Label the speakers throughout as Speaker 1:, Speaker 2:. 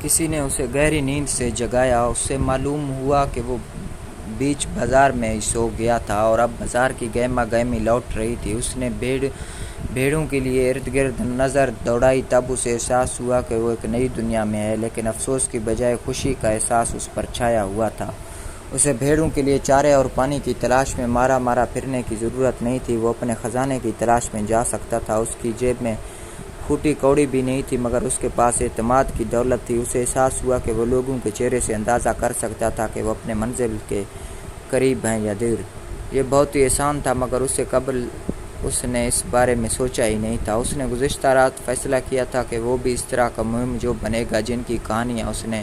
Speaker 1: کسی نے اسے گہری نیند سے جگایا۔ اسے معلوم ہوا کہ وہ بیچ بازار میں ہی سو گیا تھا اور اب بازار کی گہما گہمی لوٹ رہی تھی۔ اس نے بھیڑوں کے لیے ارد گرد نظر دوڑائی، تب اسے احساس ہوا کہ وہ ایک نئی دنیا میں ہے، لیکن افسوس کی بجائے خوشی کا احساس اس پر چھایا ہوا تھا۔ اسے بھیڑوں کے لیے چارے اور پانی کی تلاش میں مارا پھرنے کی ضرورت نہیں تھی۔ وہ اپنے خزانے کی تلاش میں جا سکتا تھا۔ اس کی جیب میں پھوٹی کوڑی بھی نہیں تھی، مگر اس کے پاس اعتماد کی دولت تھی۔ اسے احساس ہوا کہ وہ لوگوں کے چہرے سے اندازہ کر سکتا تھا کہ وہ اپنے منزل کے قریب ہیں یا دور۔ یہ بہت ہی آسان تھا، مگر اس سے قبل اس نے اس بارے میں سوچا ہی نہیں تھا۔ اس نے گزشتہ رات فیصلہ کیا تھا کہ وہ بھی اس طرح کا مہم جو بنے گا جن کی کہانیاں اس نے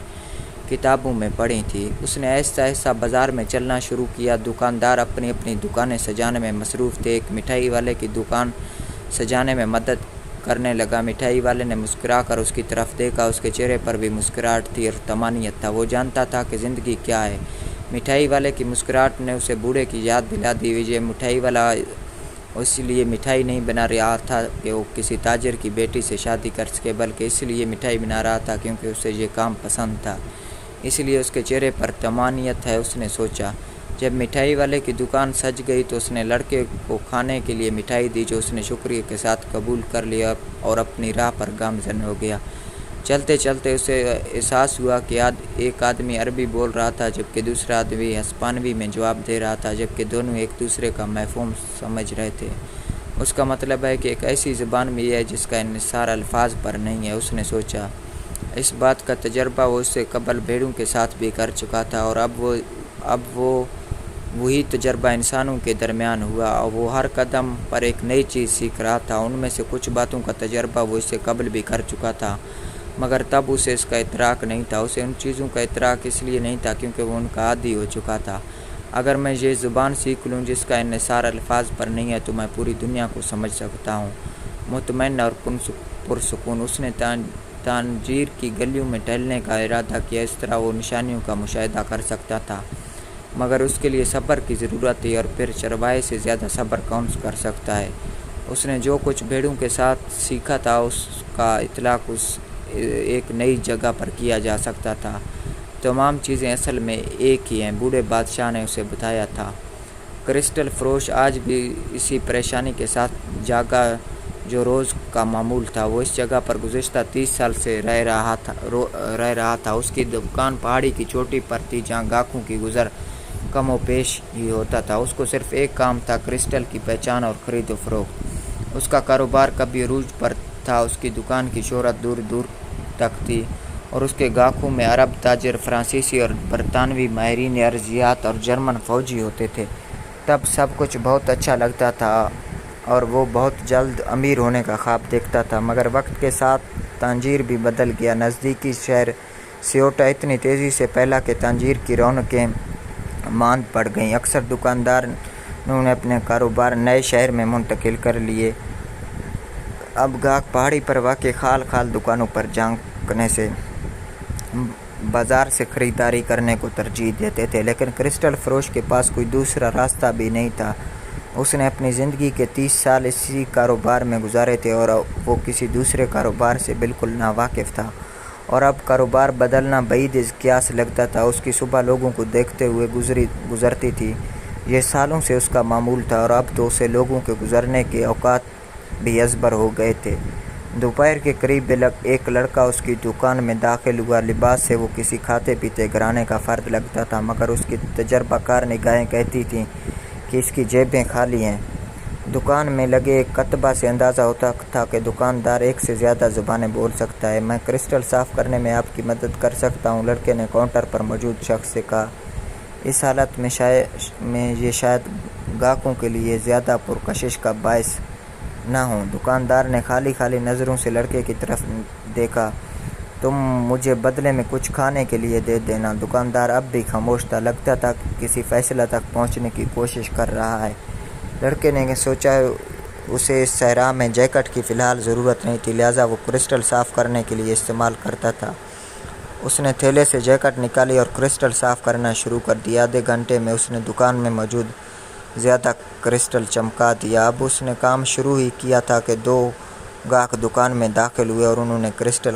Speaker 1: کتابوں میں پڑھی تھی۔ اس نے آہستہ آہستہ بازار میں چلنا شروع کیا۔ دکاندار اپنی دکانیں سجانے میں مصروف تھے۔ ایک مٹھائی والے کی دکان سجانے میں مدد کرنے لگا۔ مٹھائی والے نے مسکرا کر اس کی طرف دیکھا۔ اس کے چہرے پر بھی مسکراہٹ تھی اور طمانینت تھا۔ وہ جانتا تھا کہ زندگی کیا ہے۔ مٹھائی والے کی مسکراہٹ نے اسے بوڑھے کی یاد دلا دی۔ یہ مٹھائی والا اس لیے مٹھائی نہیں بنا رہا تھا کہ وہ کسی تاجر کی بیٹی سے شادی کر سکے، بلکہ اس لیے مٹھائی بنا رہا تھا کیونکہ اسے یہ کام پسند تھا۔ اس لیے اس کے چہرے پر طمانینت ہے، اس نے سوچا۔ جب مٹھائی والے کی دکان سج گئی تو اس نے لڑکے کو کھانے کے لیے مٹھائی دی، جو اس نے شکریہ کے ساتھ قبول کر لیا اور اپنی راہ پر گامزن ہو گیا۔ چلتے چلتے اسے احساس ہوا کہ ایک آدمی عربی بول رہا تھا جبکہ دوسرا آدمی ہسپانوی میں جواب دے رہا تھا، جبکہ دونوں ایک دوسرے کا مفہوم سمجھ رہے تھے۔ اس کا مطلب ہے کہ ایک ایسی زبان بھی ہے جس کا انحصار الفاظ پر نہیں ہے، اس نے سوچا۔ اس بات کا تجربہ وہ اس سے قبل بھیڑوں کے ساتھ بھی کر چکا تھا، اور اب وہی تجربہ انسانوں کے درمیان ہوا۔ وہ ہر قدم پر ایک نئی چیز سیکھ رہا تھا۔ ان میں سے کچھ باتوں کا تجربہ وہ اس سے قبل بھی کر چکا تھا، مگر تب اسے اس کا ادراک نہیں تھا۔ اسے ان چیزوں کا ادراک اس لیے نہیں تھا کیونکہ وہ ان کا عادی ہو چکا تھا۔ اگر میں یہ زبان سیکھ لوں جس کا انحصار الفاظ پر نہیں ہے تو میں پوری دنیا کو سمجھ سکتا ہوں، مطمئن اور پرسکون۔ اس نے تانجیر کی گلیوں میں ٹہلنے کا ارادہ کیا، اس طرح وہ نشانیوں کا مشاہدہ کر سکتا تھا، مگر اس کے لیے صبر کی ضرورت تھی، اور پھر چرواہے سے زیادہ صبر کون کر سکتا ہے۔ اس نے جو کچھ بھیڑوں کے ساتھ سیکھا تھا اس کا اطلاق ایک نئی جگہ پر کیا جا سکتا تھا۔ تمام چیزیں اصل میں ایک ہی ہیں، بوڑھے بادشاہ نے اسے بتایا تھا۔ کرسٹل فروش آج بھی اسی پریشانی کے ساتھ جاگا جو روز کا معمول تھا۔ وہ اس جگہ پر گزشتہ 30 سال سے رہ رہا تھا۔ اس کی دکان پہاڑی کی چوٹی پر تھی جہاں گاہکوں کی گزر کم و بیش ہی ہوتا تھا۔ اس کو صرف ایک کام تھا، کرسٹل کی پہچان اور خرید و فروخت۔ اس کا کاروبار کبھی عروج پر تھا۔ اس کی دکان کی شہرت دور دور تک تھی، اور اس کے گاہکوں میں عرب تاجر، فرانسیسی اور برطانوی ماہرین ارضیات اور جرمن فوجی ہوتے تھے۔ تب سب کچھ بہت اچھا لگتا تھا اور وہ بہت جلد امیر ہونے کا خواب دیکھتا تھا، مگر وقت کے ساتھ تانجیر بھی بدل گیا۔ نزدیکی شہر سیوٹا اتنی تیزی سے پھیلا کہ تانجیر کی رونقیں ماند پڑ گئیں۔ اکثر دکانداروں نے اپنے کاروبار نئے شہر میں منتقل کر لیے۔ اب گاہک پہاڑی پر واقع خال دکانوں پر جھانکنے سے بازار سے خریداری کرنے کو ترجیح دیتے تھے، لیکن کرسٹل فروش کے پاس کوئی دوسرا راستہ بھی نہیں تھا۔ اس نے اپنی زندگی کے 30 سال اسی کاروبار میں گزارے تھے اور وہ کسی دوسرے کاروبار سے بالکل ناواقف تھا، اور اب کاروبار بدلنا بعید قیاس لگتا تھا۔ اس کی صبح لوگوں کو دیکھتے ہوئے گزرتی تھی، یہ سالوں سے اس کا معمول تھا، اور اب تو اسے لوگوں کے گزرنے کے اوقات بھی ازبر ہو گئے تھے۔ دوپہر کے قریب ایک لڑکا اس کی دکان میں داخل ہوا۔ لباس سے وہ کسی کھاتے پیتے گھرانے کا فرد لگتا تھا، مگر اس کی تجربہ کار نگاہیں کہتی تھیں کہ اس کی جیبیں خالی ہیں۔ دکان میں لگے ایک کتبہ سے اندازہ ہوتا تھا کہ دکاندار ایک سے زیادہ زبانیں بول سکتا ہے۔ میں کرسٹل صاف کرنے میں آپ کی مدد کر سکتا ہوں، لڑکے نے کاؤنٹر پر موجود شخص سے کہا۔ اس حالت میں یہ شاید گاہکوں کے لیے زیادہ پرکشش کا باعث نہ ہوں۔ دکاندار نے خالی نظروں سے لڑکے کی طرف دیکھا۔ تم مجھے بدلے میں کچھ کھانے کے لیے دے دینا۔ دکاندار اب بھی خاموش تھا، لگتا تھا کہ کسی فیصلہ تک پہنچنے کی کوشش کر رہا ہے۔ لڑکے نے سوچا اسے اس صحرا میں جیکٹ کی فی الحال ضرورت نہیں تھی، لہٰذا وہ کرسٹل صاف کرنے کے لیے استعمال کرتا تھا۔ اس نے تھیلے سے جیکٹ نکالی اور کرسٹل صاف کرنا شروع کر دیا۔ آدھے گھنٹے میں اس نے دکان میں موجود زیادہ کرسٹل چمکا دیا۔ اب اس نے کام شروع ہی کیا تھا کہ 2 گاہک دکان میں داخل ہوئے اور انہوں نے کرسٹل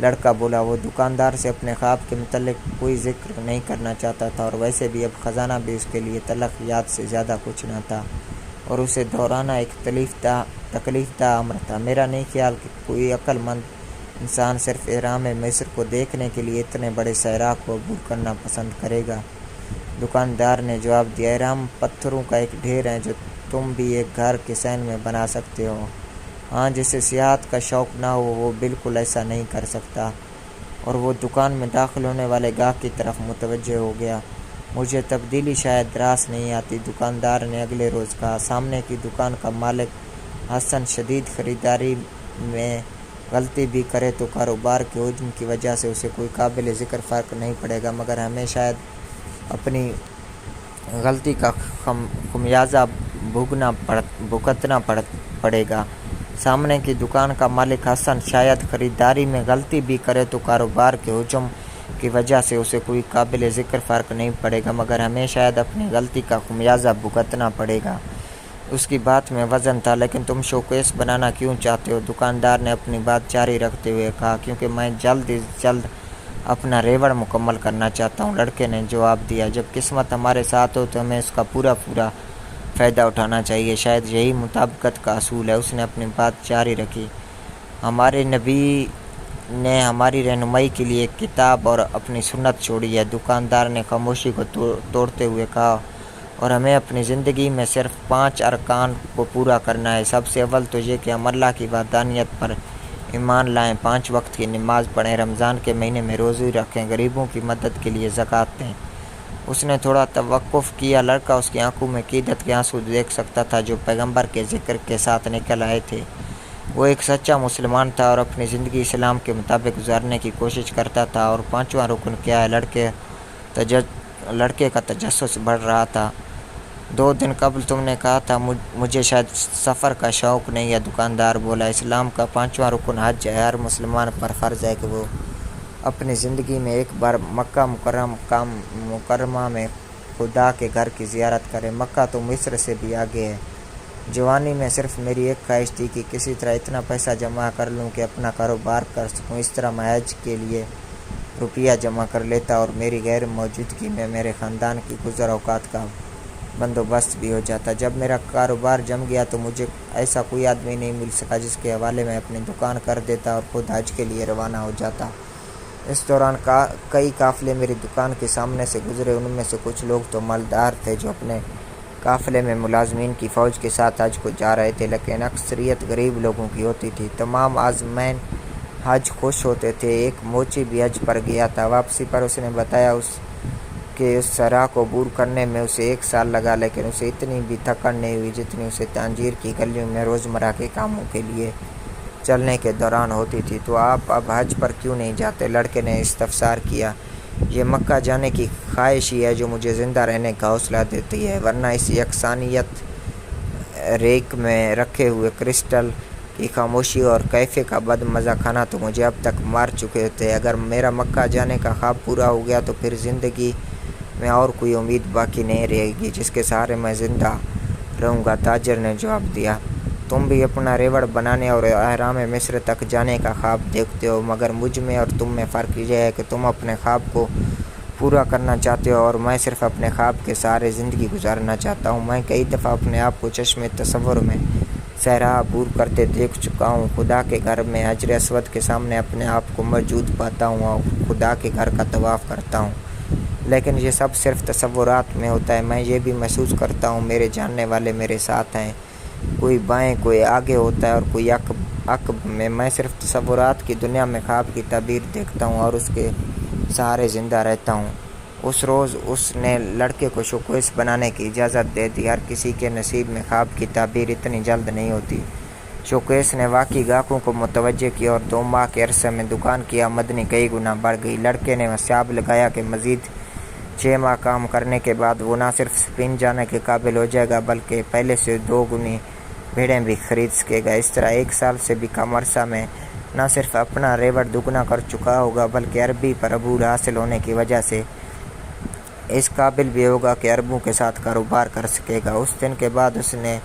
Speaker 1: لڑکا بولا۔ وہ دکاندار سے اپنے خواب کے متعلق کوئی ذکر نہیں کرنا چاہتا تھا، اور ویسے بھی اب خزانہ بھی اس کے لیے تلخ یاد سے زیادہ کچھ نہ تھا، اور اسے دہرانا ایک تکلیف دہ امر تھا۔ میرا نہیں خیال کہ کوئی عقل مند انسان صرف اہرام مصر کو دیکھنے کے لیے اتنے بڑے صحرا کو عبور کرنا پسند کرے گا۔ دکاندار نے جواب دیا، اہرام پتھروں کا ایک ڈھیر ہے جو تم بھی ایک گھر کے صحن میں بنا سکتے ہو۔ ہاں، جسے سیاحت کا شوق نہ ہو وہ بالکل ایسا نہیں کر سکتا۔ اور وہ دکان میں داخل ہونے والے گاہک کی طرف متوجہ ہو گیا۔ مجھے تبدیلی شاید راس نہیں آتی، دکاندار نے اگلے روز کہا۔ سامنے کی دکان کا مالک حسن شدید خریداری میں غلطی بھی کرے تو کاروبار کے حجم کی وجہ سے اسے کوئی قابل ذکر فرق نہیں پڑے گا، مگر ہمیں شاید اپنی غلطی کا خمیازہ بھگتنا پڑے گا۔ سامنے کی دکان کا مالک حسن شاید خریداری میں غلطی بھی کرے تو کاروبار کے حجم کی وجہ سے اسے کوئی قابل ذکر فرق نہیں پڑے گا، مگر ہمیں شاید اپنی غلطی کا خمیازہ بھگتنا پڑے گا۔ اس کی بات میں وزن تھا۔ لیکن تم شوکیس بنانا کیوں چاہتے ہو؟ دکاندار نے اپنی بات جاری رکھتے ہوئے کہا۔ کیونکہ میں جلد از جلد اپنا ریوڑ مکمل کرنا چاہتا ہوں، لڑکے نے جواب دیا۔ جب قسمت ہمارے ساتھ ہو تو ہمیں اس کا پورا فائدہ اٹھانا چاہیے، شاید یہی مطابقت کا اصول ہے۔ اس نے اپنی بات جاری رکھی۔ ہمارے نبی نے ہماری رہنمائی کے لیے ایک کتاب اور اپنی سنت چھوڑی ہے، دکاندار نے خاموشی کو توڑتے ہوئے کہا، اور ہمیں اپنی زندگی میں صرف 5 ارکان کو پورا کرنا ہے۔ سب سے اول تو یہ کہ ہم اللہ کی وحدانیت پر ایمان لائیں، 5 وقت کی نماز پڑھیں، رمضان کے مہینے میں روزے رکھیں، غریبوں کی مدد کے لیے زکوٰۃ دیں۔ اس نے تھوڑا توقف کیا۔ لڑکا اس کی آنکھوں میں عقیدت کے آنسو دیکھ سکتا تھا جو پیغمبر کے ذکر کے ساتھ نکل آئے تھے۔ وہ ایک سچا مسلمان تھا اور اپنی زندگی اسلام کے مطابق گزارنے کی کوشش کرتا تھا۔ اور 5واں رکن کیا ہے؟ لڑکے کا تجسس بڑھ رہا تھا۔ 2 دن قبل تم نے کہا تھا مجھے شاید سفر کا شوق نہیں ہے، دکاندار بولا۔ اسلام کا 5واں رکن حج ہے۔ ہر مسلمان پر فرض ہے کہ وہ اپنی زندگی میں ایک بار مکہ مکرمہ میں خدا کے گھر کی زیارت کرے۔ مکہ تو مصر سے بھی آگے ہے۔ جوانی میں صرف میری ایک خواہش تھی کہ کسی طرح اتنا پیسہ جمع کر لوں کہ اپنا کاروبار کر سکوں۔ اس طرح میں حج کے لیے روپیہ جمع کر لیتا اور میری غیر موجودگی میں میرے خاندان کی گزر اوقات کا بندوبست بھی ہو جاتا۔ جب میرا کاروبار جم گیا تو مجھے ایسا کوئی آدمی نہیں مل سکا جس کے حوالے میں اپنی دکان کر دیتا اور خود حج کے لیے روانہ ہو جاتا۔ اس دوران کئی قافلے میری دکان کے سامنے سے گزرے۔ ان میں سے کچھ لوگ تو مالدار تھے جو اپنے قافلے میں ملازمین کی فوج کے ساتھ حج کو جا رہے تھے، لیکن اکثریت غریب لوگوں کی ہوتی تھی۔ تمام عازمین حج خوش ہوتے تھے۔ ایک موچی بھی حج پر گیا تھا۔ واپسی پر اس نے بتایا کہ اس صحرا کو عبور کرنے میں اسے 1 سال لگا، لیکن اسے اتنی بھی تھکن نہیں ہوئی جتنی اسے تانجیر کی گلیوں میں روزمرہ کے کاموں کے لیے چلنے کے دوران ہوتی تھی۔ تو آپ اب حج پر کیوں نہیں جاتے؟ لڑکے نے استفسار کیا۔ یہ مکہ جانے کی خواہش ہی ہے جو مجھے زندہ رہنے کا حوصلہ دیتی ہے، ورنہ اس یکسانیت ریک میں رکھے ہوئے کرسٹل کی خاموشی اور کیفے کا بد مزہ کھانا تو مجھے اب تک مار چکے تھے۔ اگر میرا مکہ جانے کا خواب پورا ہو گیا تو پھر زندگی میں اور کوئی امید باقی نہیں رہے گی جس کے سہارے میں زندہ رہوں گا، تاجر نے جواب دیا۔ تم بھی اپنا ریوڑ بنانے اور اہرام مصر تک جانے کا خواب دیکھتے ہو، مگر مجھ میں اور تم میں فرق یہ ہے کہ تم اپنے خواب کو پورا کرنا چاہتے ہو اور میں صرف اپنے خواب کے سہارے زندگی گزارنا چاہتا ہوں۔ میں کئی دفعہ اپنے آپ کو چشم تصور میں صحرا عبور کرتے دیکھ چکا ہوں۔ خدا کے گھر میں حجر اسود کے سامنے اپنے آپ کو موجود پاتا ہوں اور خدا کے گھر کا طواف کرتا ہوں، لیکن یہ سب صرف تصورات میں ہوتا ہے۔ میں یہ بھی محسوس کرتا ہوں میرے جاننے والے میرے ساتھ ہیں، کوئی بائیں کوئی آگے ہوتا ہے اور کوئی عقب میں۔ میں صرف تصورات کی دنیا میں خواب کی تعبیر دیکھتا ہوں اور اس کے سہارے زندہ رہتا ہوں۔ اس روز اس نے لڑکے کو شوکیس بنانے کی اجازت دے دی۔ ہر کسی کے نصیب میں خواب کی تعبیر اتنی جلد نہیں ہوتی۔ شوکیس نے واقعی گاہکوں کو متوجہ کیا اور 2 ماہ کے عرصے میں دکان کی آمدنی کئی گنا بڑھ گئی۔ لڑکے نے حساب لگایا کہ مزید 6 ماہ کام کرنے کے بعد وہ نہ صرف اسپین جانے کے قابل ہو جائے گا بلکہ پہلے سے 2 گنی بھیڑیں بھی خرید سکے گا۔ اس طرح 1 سال سے بھی کم عرصہ میں نہ صرف اپنا ریوڑ دگنا کر چکا ہوگا بلکہ عربی پر عبور حاصل ہونے کی وجہ سے اس قابل بھی ہوگا کہ عربوں کے ساتھ کاروبار کر سکے گا۔ اس دن کے بعد اس نے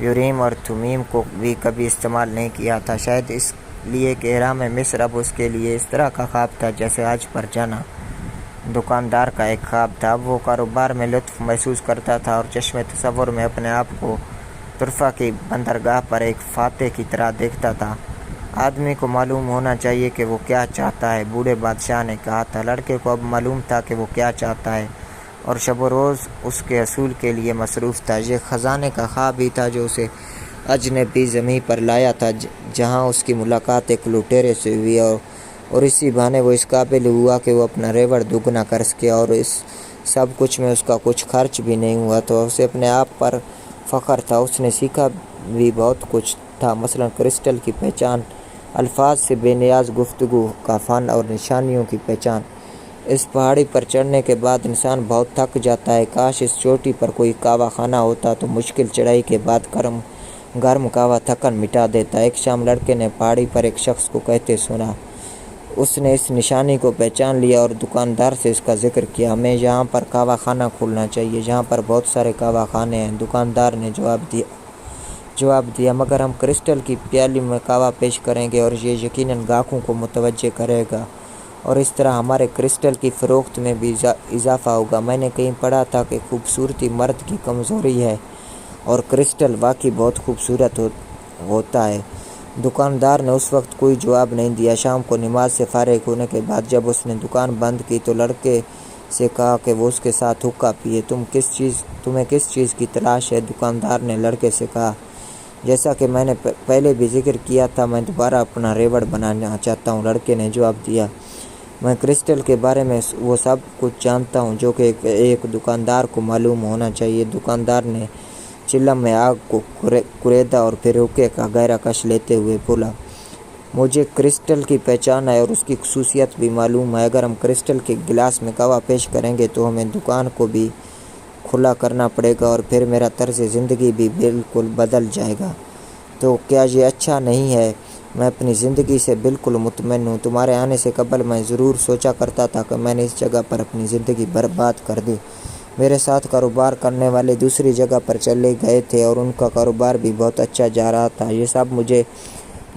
Speaker 1: یوریم اور تھمیم کو بھی کبھی استعمال نہیں کیا تھا، شاید اس لیے کہ احرام مصر اب اس کے لیے اس طرح کا خواب تھا جیسے حج پر جانا دکاندار کا ایک خواب تھا۔ اب وہ کاروبار میں لطف محسوس کرتا تھا اور چشم تصور میں اپنے آپ کو طرفہ کی بندرگاہ پر ایک فاتح کی طرح دیکھتا تھا۔ آدمی کو معلوم ہونا چاہیے کہ وہ کیا چاہتا ہے، بوڑھے بادشاہ نے کہا تھا۔ لڑکے کو اب معلوم تھا کہ وہ کیا چاہتا ہے اور شب و روز اس کے حصول کے لیے مصروف تھا۔ یہ خزانے کا خواب ہی تھا جو اسے اجنبی زمین پر لایا تھا جہاں اس کی ملاقات ایک لٹیرے سے ہوئی اور اسی بہانے وہ اس قابل ہوا کہ وہ اپنا ریوڑ دگنا کر سکے اور اس سب کچھ میں اس کا کچھ خرچ بھی نہیں ہوا تو اسے اپنے آپ پر فخر تھا۔ اس نے سیکھا بھی بہت کچھ تھا، مثلاً کرسٹل کی پہچان، الفاظ سے بے نیاز گفتگو کا فن اور نشانیوں کی پہچان۔ اس پہاڑی پر چڑھنے کے بعد انسان بہت تھک جاتا ہے، کاش اس چوٹی پر کوئی کعوہ خانہ ہوتا تو مشکل چڑھائی کے بعد گرم کعوہ تھکن مٹا دیتا۔ ایک شام لڑکے نے پہاڑی پر ایک شخص کو کہتے سنا۔ اس نے اس نشانی کو پہچان لیا اور دکاندار سے اس کا ذکر کیا۔ ہمیں یہاں پر کعوہ خانہ کھولنا چاہیے، یہاں پر بہت سارے کعوہ خانے ہیں، دکاندار نے جواب دیا، مگر ہم کرسٹل کی پیالی میں کعوہ پیش کریں گے اور یہ یقیناً گاہکوں کو متوجہ کرے گا اور اس طرح ہمارے کرسٹل کی فروخت میں بھی اضافہ ہوگا۔ میں نے کہیں پڑھا تھا کہ خوبصورتی مرد کی کمزوری ہے اور کرسٹل واقعی بہت خوبصورت ہوتا ہے۔ دکاندار نے اس وقت کوئی جواب نہیں دیا۔ شام کو نماز سے فارغ ہونے کے بعد جب اس نے دکان بند کی تو لڑکے سے کہا کہ وہ اس کے ساتھ حقہ پیے۔ تمہیں کس چیز کی تلاش ہے؟ دکاندار نے لڑکے سے کہا، جیسا کہ میں نے پہلے بھی ذکر کیا تھا، میں دوبارہ اپنا ریوڑ بنانا چاہتا ہوں۔ لڑکے نے جواب دیا، میں کرسٹل کے بارے میں وہ سب کچھ جانتا ہوں جو کہ ایک دکاندار کو معلوم ہونا چاہیے۔ دکاندار نے چلم میں آگ کو کریدا اور پھر حقے کا گہرا کش لیتے ہوئے بولا، مجھے کرسٹل کی پہچان ہے اور اس کی خصوصیت بھی معلوم ہے۔ اگر ہم کرسٹل کے گلاس میں کعوہ پیش کریں گے تو ہمیں دکان کو بھی کھلا کرنا پڑے گا اور پھر میرا طرز زندگی بھی بالکل بدل جائے گا۔ تو کیا یہ اچھا نہیں ہے؟ میں اپنی زندگی سے بالکل مطمئن ہوں۔ تمہارے آنے سے قبل میں ضرور سوچا کرتا تھا کہ میں نے اس جگہ پر اپنی زندگی برباد کر دی۔ میرے ساتھ کاروبار کرنے والے دوسری جگہ پر چلے گئے تھے اور ان کا کاروبار بھی بہت اچھا جا رہا تھا۔ یہ سب مجھے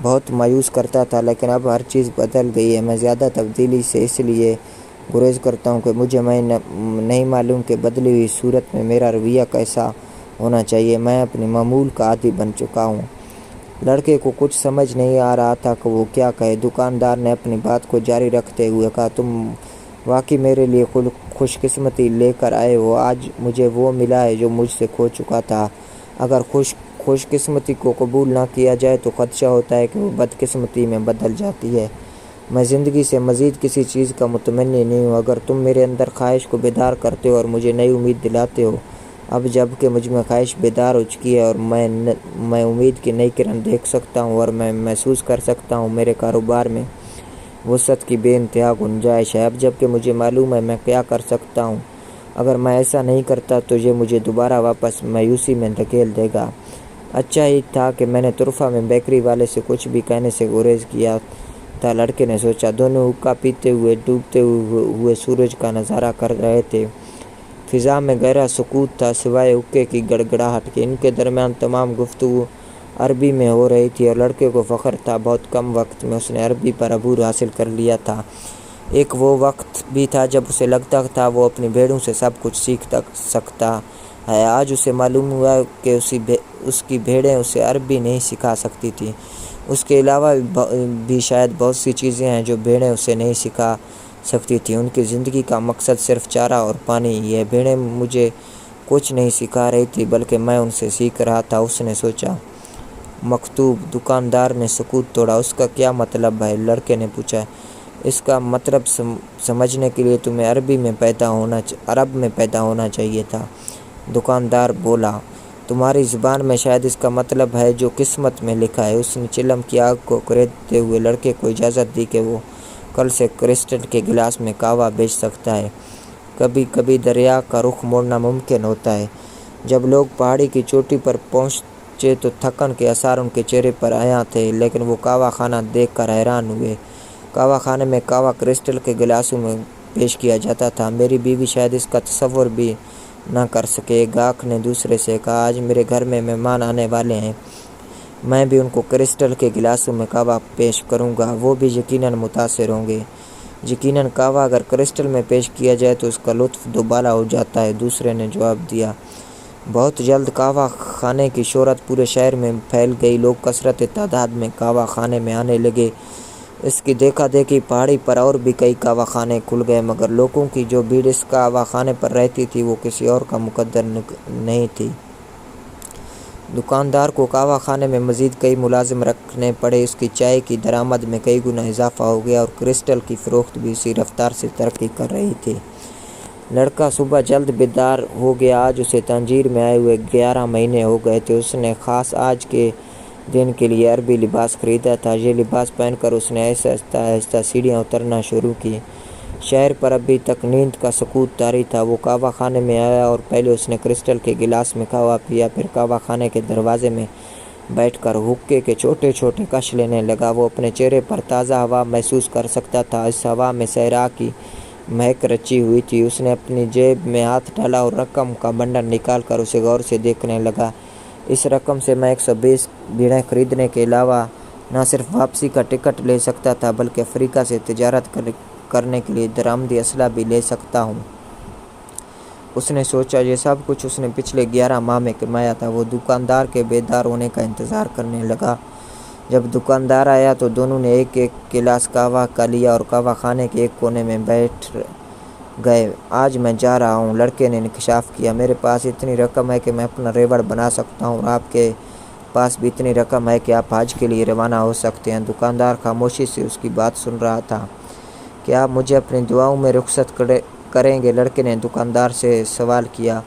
Speaker 1: بہت مایوس کرتا تھا، لیکن اب ہر چیز بدل گئی ہے۔ میں زیادہ تبدیلی سے اس لیے گریز کرتا ہوں کہ مجھے نہیں معلوم کہ بدلی ہوئی صورت میں میرا رویہ کیسا ہونا چاہیے۔ میں اپنی معمول کا عادی بن چکا ہوں۔ لڑکے کو کچھ سمجھ نہیں آ رہا تھا کہ وہ کیا کہے۔ دکاندار نے اپنی بات کو جاری رکھتے ہوئے کہا، تم واقعی میرے لیے خوش قسمتی لے کر آئے ہو۔ آج مجھے وہ ملا ہے جو مجھ سے کھو چکا تھا۔ اگر خوش قسمتی کو قبول نہ کیا جائے تو خدشہ ہوتا ہے کہ وہ بد قسمتی میں بدل جاتی ہے۔ میں زندگی سے مزید کسی چیز کا متمنی نہیں ہوں۔ اگر تم میرے اندر خواہش کو بیدار کرتے ہو اور مجھے نئی امید دلاتے ہو، اب جب کہ مجھ میں خواہش بیدار ہو چکی ہے اور میں امید کی نئی کرن دیکھ سکتا ہوں اور میں محسوس کر سکتا ہوں میرے کاروبار میں وسعت کی بے انتہا گنجائش ہے، اب جب کہ مجھے معلوم ہے میں کیا کر سکتا ہوں، اگر میں ایسا نہیں کرتا تو یہ مجھے دوبارہ واپس مایوسی میں دھکیل دے گا۔ اچھا ہی تھا کہ میں نے طرفہ میں بیکری والے سے کچھ بھی کہنے سے گریز کیا تھا، لڑکے نے سوچا۔ دونوں حقہ پیتے ہوئے ڈوبتے ہوئے سورج کا نظارہ کر رہے تھے۔ فضا میں گہرا سکوت تھا سوائے حقے کی گڑگڑاہٹ کے۔ ان کے درمیان تمام گفتگو عربی میں ہو رہی تھی اور لڑکے کو فخر تھا بہت کم وقت میں اس نے عربی پر عبور حاصل کر لیا تھا۔ ایک وہ وقت بھی تھا جب اسے لگتا تھا وہ اپنی بھیڑوں سے سب کچھ سیکھ سکتا ہے۔ آج اسے معلوم ہوا کہ اس کی بھیڑیں اسے عربی نہیں سکھا سکتی تھیں۔ اس کے علاوہ بھی شاید بہت سی چیزیں ہیں جو بھیڑیں اسے نہیں سکھا سکتی تھیں۔ ان کی زندگی کا مقصد صرف چارہ اور پانی ہی ہے۔ بھیڑیں مجھے کچھ نہیں سکھا رہی تھی بلکہ میں ان سے سیکھ رہا تھا، اس نے سوچا۔ مکتوب، دکاندار نے سکوت توڑا۔ اس کا کیا مطلب ہے؟ لڑکے نے پوچھا۔ اس کا مطلب سمجھنے کے لیے تمہیں عرب میں پیدا ہونا چاہیے تھا، دکاندار بولا۔ تمہاری زبان میں شاید اس کا مطلب ہے جو قسمت میں لکھا ہے۔ اس نے چلم کی آگ کو کریدتے ہوئے لڑکے کو اجازت دی کہ وہ کل سے کرسٹل کے گلاس میں کعوہ بیچ سکتا ہے۔ کبھی کبھی دریا کا رخ موڑنا ممکن ہوتا ہے۔ جب لوگ پہاڑی کی چوٹی پر پہنچے تو تھکن کے آثار ان کے چہرے پر عیاں تھے، لیکن وہ کعوہ خانہ دیکھ کر حیران ہوئے۔ کعوہ خانے میں کعوہ کرسٹل کے گلاسوں میں پیش کیا جاتا تھا۔ میری بیوی شاید اس کا تصور بھی نہ کر سکے، گاہک نے دوسرے سے کہا۔ آج میرے گھر میں مہمان آنے والے ہیں، میں بھی ان کو کرسٹل کے گلاسوں میں قہوہ پیش کروں گا، وہ بھی یقیناً متاثر ہوں گے۔ یقیناً قہوہ اگر کرسٹل میں پیش کیا جائے تو اس کا لطف دوبالا ہو جاتا ہے، دوسرے نے جواب دیا۔ بہت جلد قہوہ خانے کی شہرت پورے شہر میں پھیل گئی، لوگ کثرت تعداد میں قہوہ خانے میں آنے لگے۔ اس کی دیکھا دیکھی پہاڑی پر اور بھی کئی قہوہ خانے کھل گئے، مگر لوگوں کی جو بھیڑ اس قہوہ خانے پر رہتی تھی وہ کسی اور کا مقدر نہیں تھی۔ دکاندار کو قہوہ خانے میں مزید کئی ملازم رکھنے پڑے، اس کی چائے کی درآمد میں کئی گنا اضافہ ہو گیا اور کرسٹل کی فروخت بھی اسی رفتار سے ترقی کر رہی تھی۔ لڑکا صبح جلد بیدار ہو گیا۔ آج اسے تنجیر میں آئے ہوئے 11 مہینے ہو گئے تھے۔ اس نے خاص آج کے دن کے لیے عربی لباس خریدا تھا۔ یہ لباس پہن کر اس نے آہستہ آہستہ سیڑھیاں اترنا شروع کی۔ شہر پر ابھی تک نیند کا سکوت طاری تھا۔ وہ قہوہ خانے میں آیا اور پہلے اس نے کرسٹل کے گلاس میں قہوہ پیا، پھر قہوہ خانے کے دروازے میں بیٹھ کر حقے کے چھوٹے چھوٹے کش لینے لگا۔ وہ اپنے چہرے پر تازہ ہوا محسوس کر سکتا تھا، اس ہوا میں صحرا کی مہک رچی ہوئی تھی۔ اس نے اپنی جیب میں ہاتھ ڈالا اور رقم کا بنڈل نکال کر اسے غور سے دیکھنے لگا۔ اس رقم سے میں 120 بھیڑیں خریدنے کے علاوہ نہ صرف واپسی کا ٹکٹ لے سکتا تھا بلکہ افریقہ سے تجارت کرنے کے لیے درآمدی اسلحہ بھی لے سکتا ہوں۔ اس نے سوچا، یہ سب کچھ اس نے پچھلے 11 ماہ میں کمایا تھا۔ وہ دکاندار کے بیدار ہونے کا انتظار کرنے لگا۔ جب دکاندار آیا تو دونوں نے ایک ایک گلاس قہوہ کا لیا اور قہوہ خانے کے ایک کونے میں بیٹھ گئے۔ آج میں جا رہا ہوں، لڑکے نے انکشاف کیا۔ میرے پاس اتنی رقم ہے کہ میں اپنا ریوڑ بنا سکتا ہوں اور آپ کے پاس بھی اتنی رقم ہے کہ آپ حج کے لیے روانہ ہو سکتے ہیں۔ دکاندار خاموشی سے اس کی بات سن رہا تھا۔ کیا آپ مجھے اپنی دعاؤں میں رخصت کریں گے؟ لڑکے نے دکاندار سے سوال کیا۔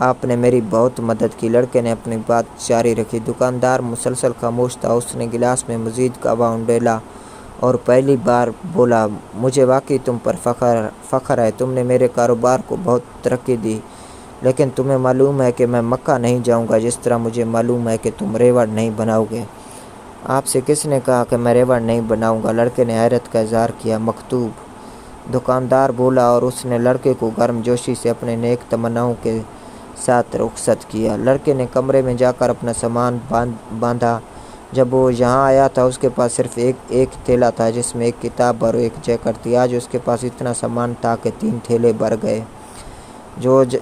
Speaker 1: آپ نے میری بہت مدد کی، لڑکے نے اپنی بات جاری رکھی۔ دکاندار مسلسل خاموش تھا۔ اس نے گلاس میں مزید قہوہ اونڈیلا اور پہلی بار بولا، مجھے واقعی تم پر فخر ہے، تم نے میرے کاروبار کو بہت ترقی دی، لیکن تمہیں معلوم ہے کہ میں مکہ نہیں جاؤں گا جس طرح مجھے معلوم ہے کہ تم ریوڑ نہیں بناؤ گے۔ آپ سے کس نے کہا کہ میں ریوڑ نہیں بناؤں گا؟ لڑکے نے حیرت کا اظہار کیا۔ مکتوب، دکاندار بولا اور اس نے لڑکے کو گرم جوشی سے اپنے نیک تمناؤں کے ساتھ رخصت کیا۔ لڑکے نے کمرے میں جا کر اپنا سامان باندھا۔ جب وہ یہاں آیا تھا اس کے پاس صرف ایک تھیلا تھا جس میں ایک کتاب اور ایک جیکٹ تھی۔ آج اس کے پاس اتنا سامان تھا کہ 3 تھیلے بھر گئے۔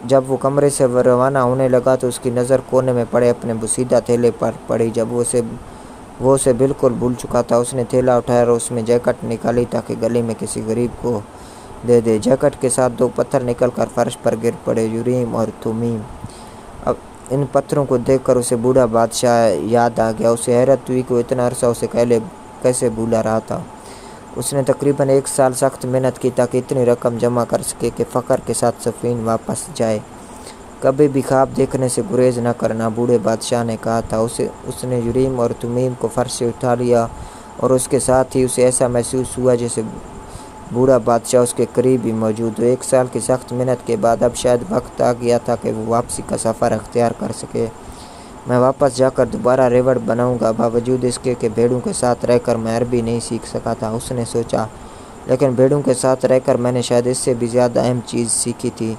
Speaker 1: جب وہ کمرے سے روانہ ہونے لگا تو اس کی نظر کونے میں پڑے اپنے بوسیدہ تھیلے پر پڑی۔ جب وہ اسے بالکل بھول چکا تھا، اس نے تھیلا اٹھایا اور اس میں جیکٹ نکالی تاکہ گلی میں کسی غریب کو دے دے۔ جیکٹ کے ساتھ 2 پتھر نکل کر فرش پر گر پڑے، یوریم اور تھومیم۔ اب ان پتھروں کو دیکھ کر اسے بوڑھا بادشاہ یاد آ گیا۔ اسے حیرت ہوئی کہ وہ اتنا عرصہ اسے کیسے بھولا رہا تھا۔ اس نے تقریباً 1 سال سخت محنت کی تاکہ اتنی رقم جمع کر سکے کہ فخر کے ساتھ سفین واپس جائے۔ کبھی بھی خواب دیکھنے سے گریز نہ کرنا، بوڑھے بادشاہ نے کہا تھا۔ اس نے یوریم اور تھومیم کو فرش سے اٹھا لیا اور اس کے ساتھ ہی اسے ایسا محسوس ہوا جیسے بوڑھا بادشاہ اس کے قریب ہی موجود ہو۔ 1 سال کی سخت محنت کے بعد اب شاید وقت آ گیا تھا کہ وہ واپسی کا سفر اختیار کر سکے۔ میں واپس جا کر دوبارہ ریوڑ بناؤں گا، باوجود اس کے کہ بھیڑوں کے ساتھ رہ کر میں عربی نہیں سیکھ سکا تھا، اس نے سوچا، لیکن بھیڑوں کے ساتھ رہ کر میں نے شاید اس سے بھی زیادہ اہم چیز سیکھی تھی،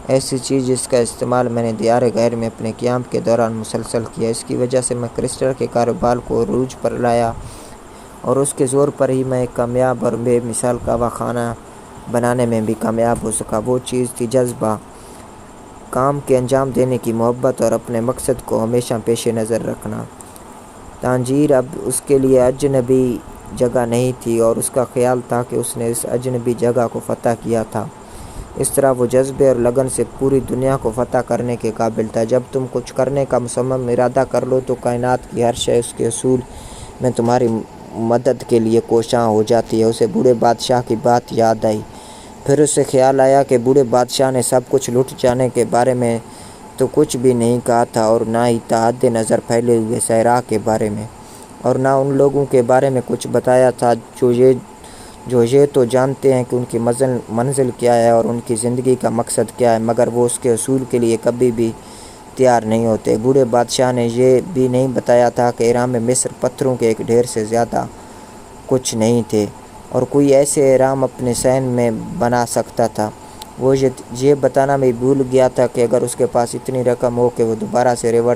Speaker 1: ایسی چیز جس کا استعمال میں نے دیار غیر میں اپنے قیام کے دوران مسلسل کیا۔ اس کی وجہ سے میں کرسٹل کے کاروبار کو عروج پر لایا اور اس کے زور پر ہی میں ایک کامیاب اور بے مثال قہوہ خانہ بنانے میں بھی کامیاب ہو سکا۔ وہ چیز تھی جذبہ، کام کے انجام دینے کی محبت اور اپنے مقصد کو ہمیشہ پیش نظر رکھنا۔ تانجیر اب اس کے لیے اجنبی جگہ نہیں تھی اور اس کا خیال تھا کہ اس نے اس اجنبی جگہ کو فتح کیا تھا۔ اس طرح وہ جذبے اور لگن سے پوری دنیا کو فتح کرنے کے قابل تھا۔ جب تم کچھ کرنے کا مصمم ارادہ کر لو تو کائنات کی ہر شے اس کے اصول میں تمہاری مدد کے لیے کوشاں ہو جاتی ہے۔ اسے بوڑھے بادشاہ کی بات یاد آئی۔ پھر اسے خیال آیا کہ بوڑھے بادشاہ نے سب کچھ لٹ جانے کے بارے میں تو کچھ بھی نہیں کہا تھا اور نہ ہی تا حد نظر پھیلے ہوئے صحرا کے بارے میں، اور نہ ان لوگوں کے بارے میں کچھ بتایا تھا جو یہ تو جانتے ہیں کہ ان کی منزل کیا ہے اور ان کی زندگی کا مقصد کیا ہے، مگر وہ اس کے اصول کے لیے کبھی بھی تیار نہیں ہوتے۔ بوڑھے بادشاہ نے یہ بھی نہیں بتایا تھا کہ اہرام مصر پتھروں کے ایک ڈھیر سے زیادہ کچھ نہیں تھے اور کوئی ایسے اہرام اپنے صحن میں بنا سکتا تھا۔ وہ یہ بتانا بھی بھول گیا تھا کہ اگر اس کے پاس اتنی رقم ہو کہ وہ دوبارہ سے ریوڑ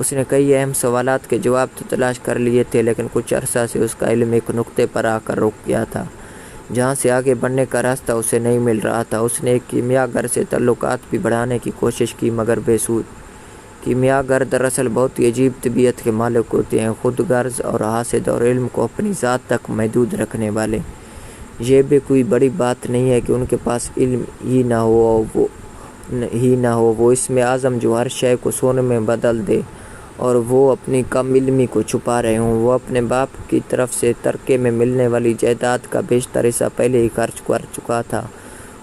Speaker 1: اس نے کئی اہم سوالات کے جواب تو تلاش کر لیے تھے، لیکن کچھ عرصہ سے اس کا علم ایک نقطے پر آ کر رک گیا تھا جہاں سے آگے بڑھنے کا راستہ اسے نہیں مل رہا تھا۔ اس نے ایک کیمیا گر سے تعلقات بھی بڑھانے کی کوشش کی، مگر بے سود۔ کیمیا گر دراصل بہت ہی عجیب طبیعت کے مالک ہوتے ہیں، خود غرض اور حاسد اور علم کو اپنی ذات تک محدود رکھنے والے۔ یہ بھی کوئی بڑی بات نہیں ہے کہ ان کے پاس علم ہی نہ ہو، وہ اسم اعظم جو ہر شے کو سونے میں بدل دے، اور وہ اپنی کم علمی کو چھپا رہے ہوں۔ وہ اپنے باپ کی طرف سے ترکے میں ملنے والی جائیداد کا بیشتر حصہ پہلے ہی خرچ کر چکا تھا۔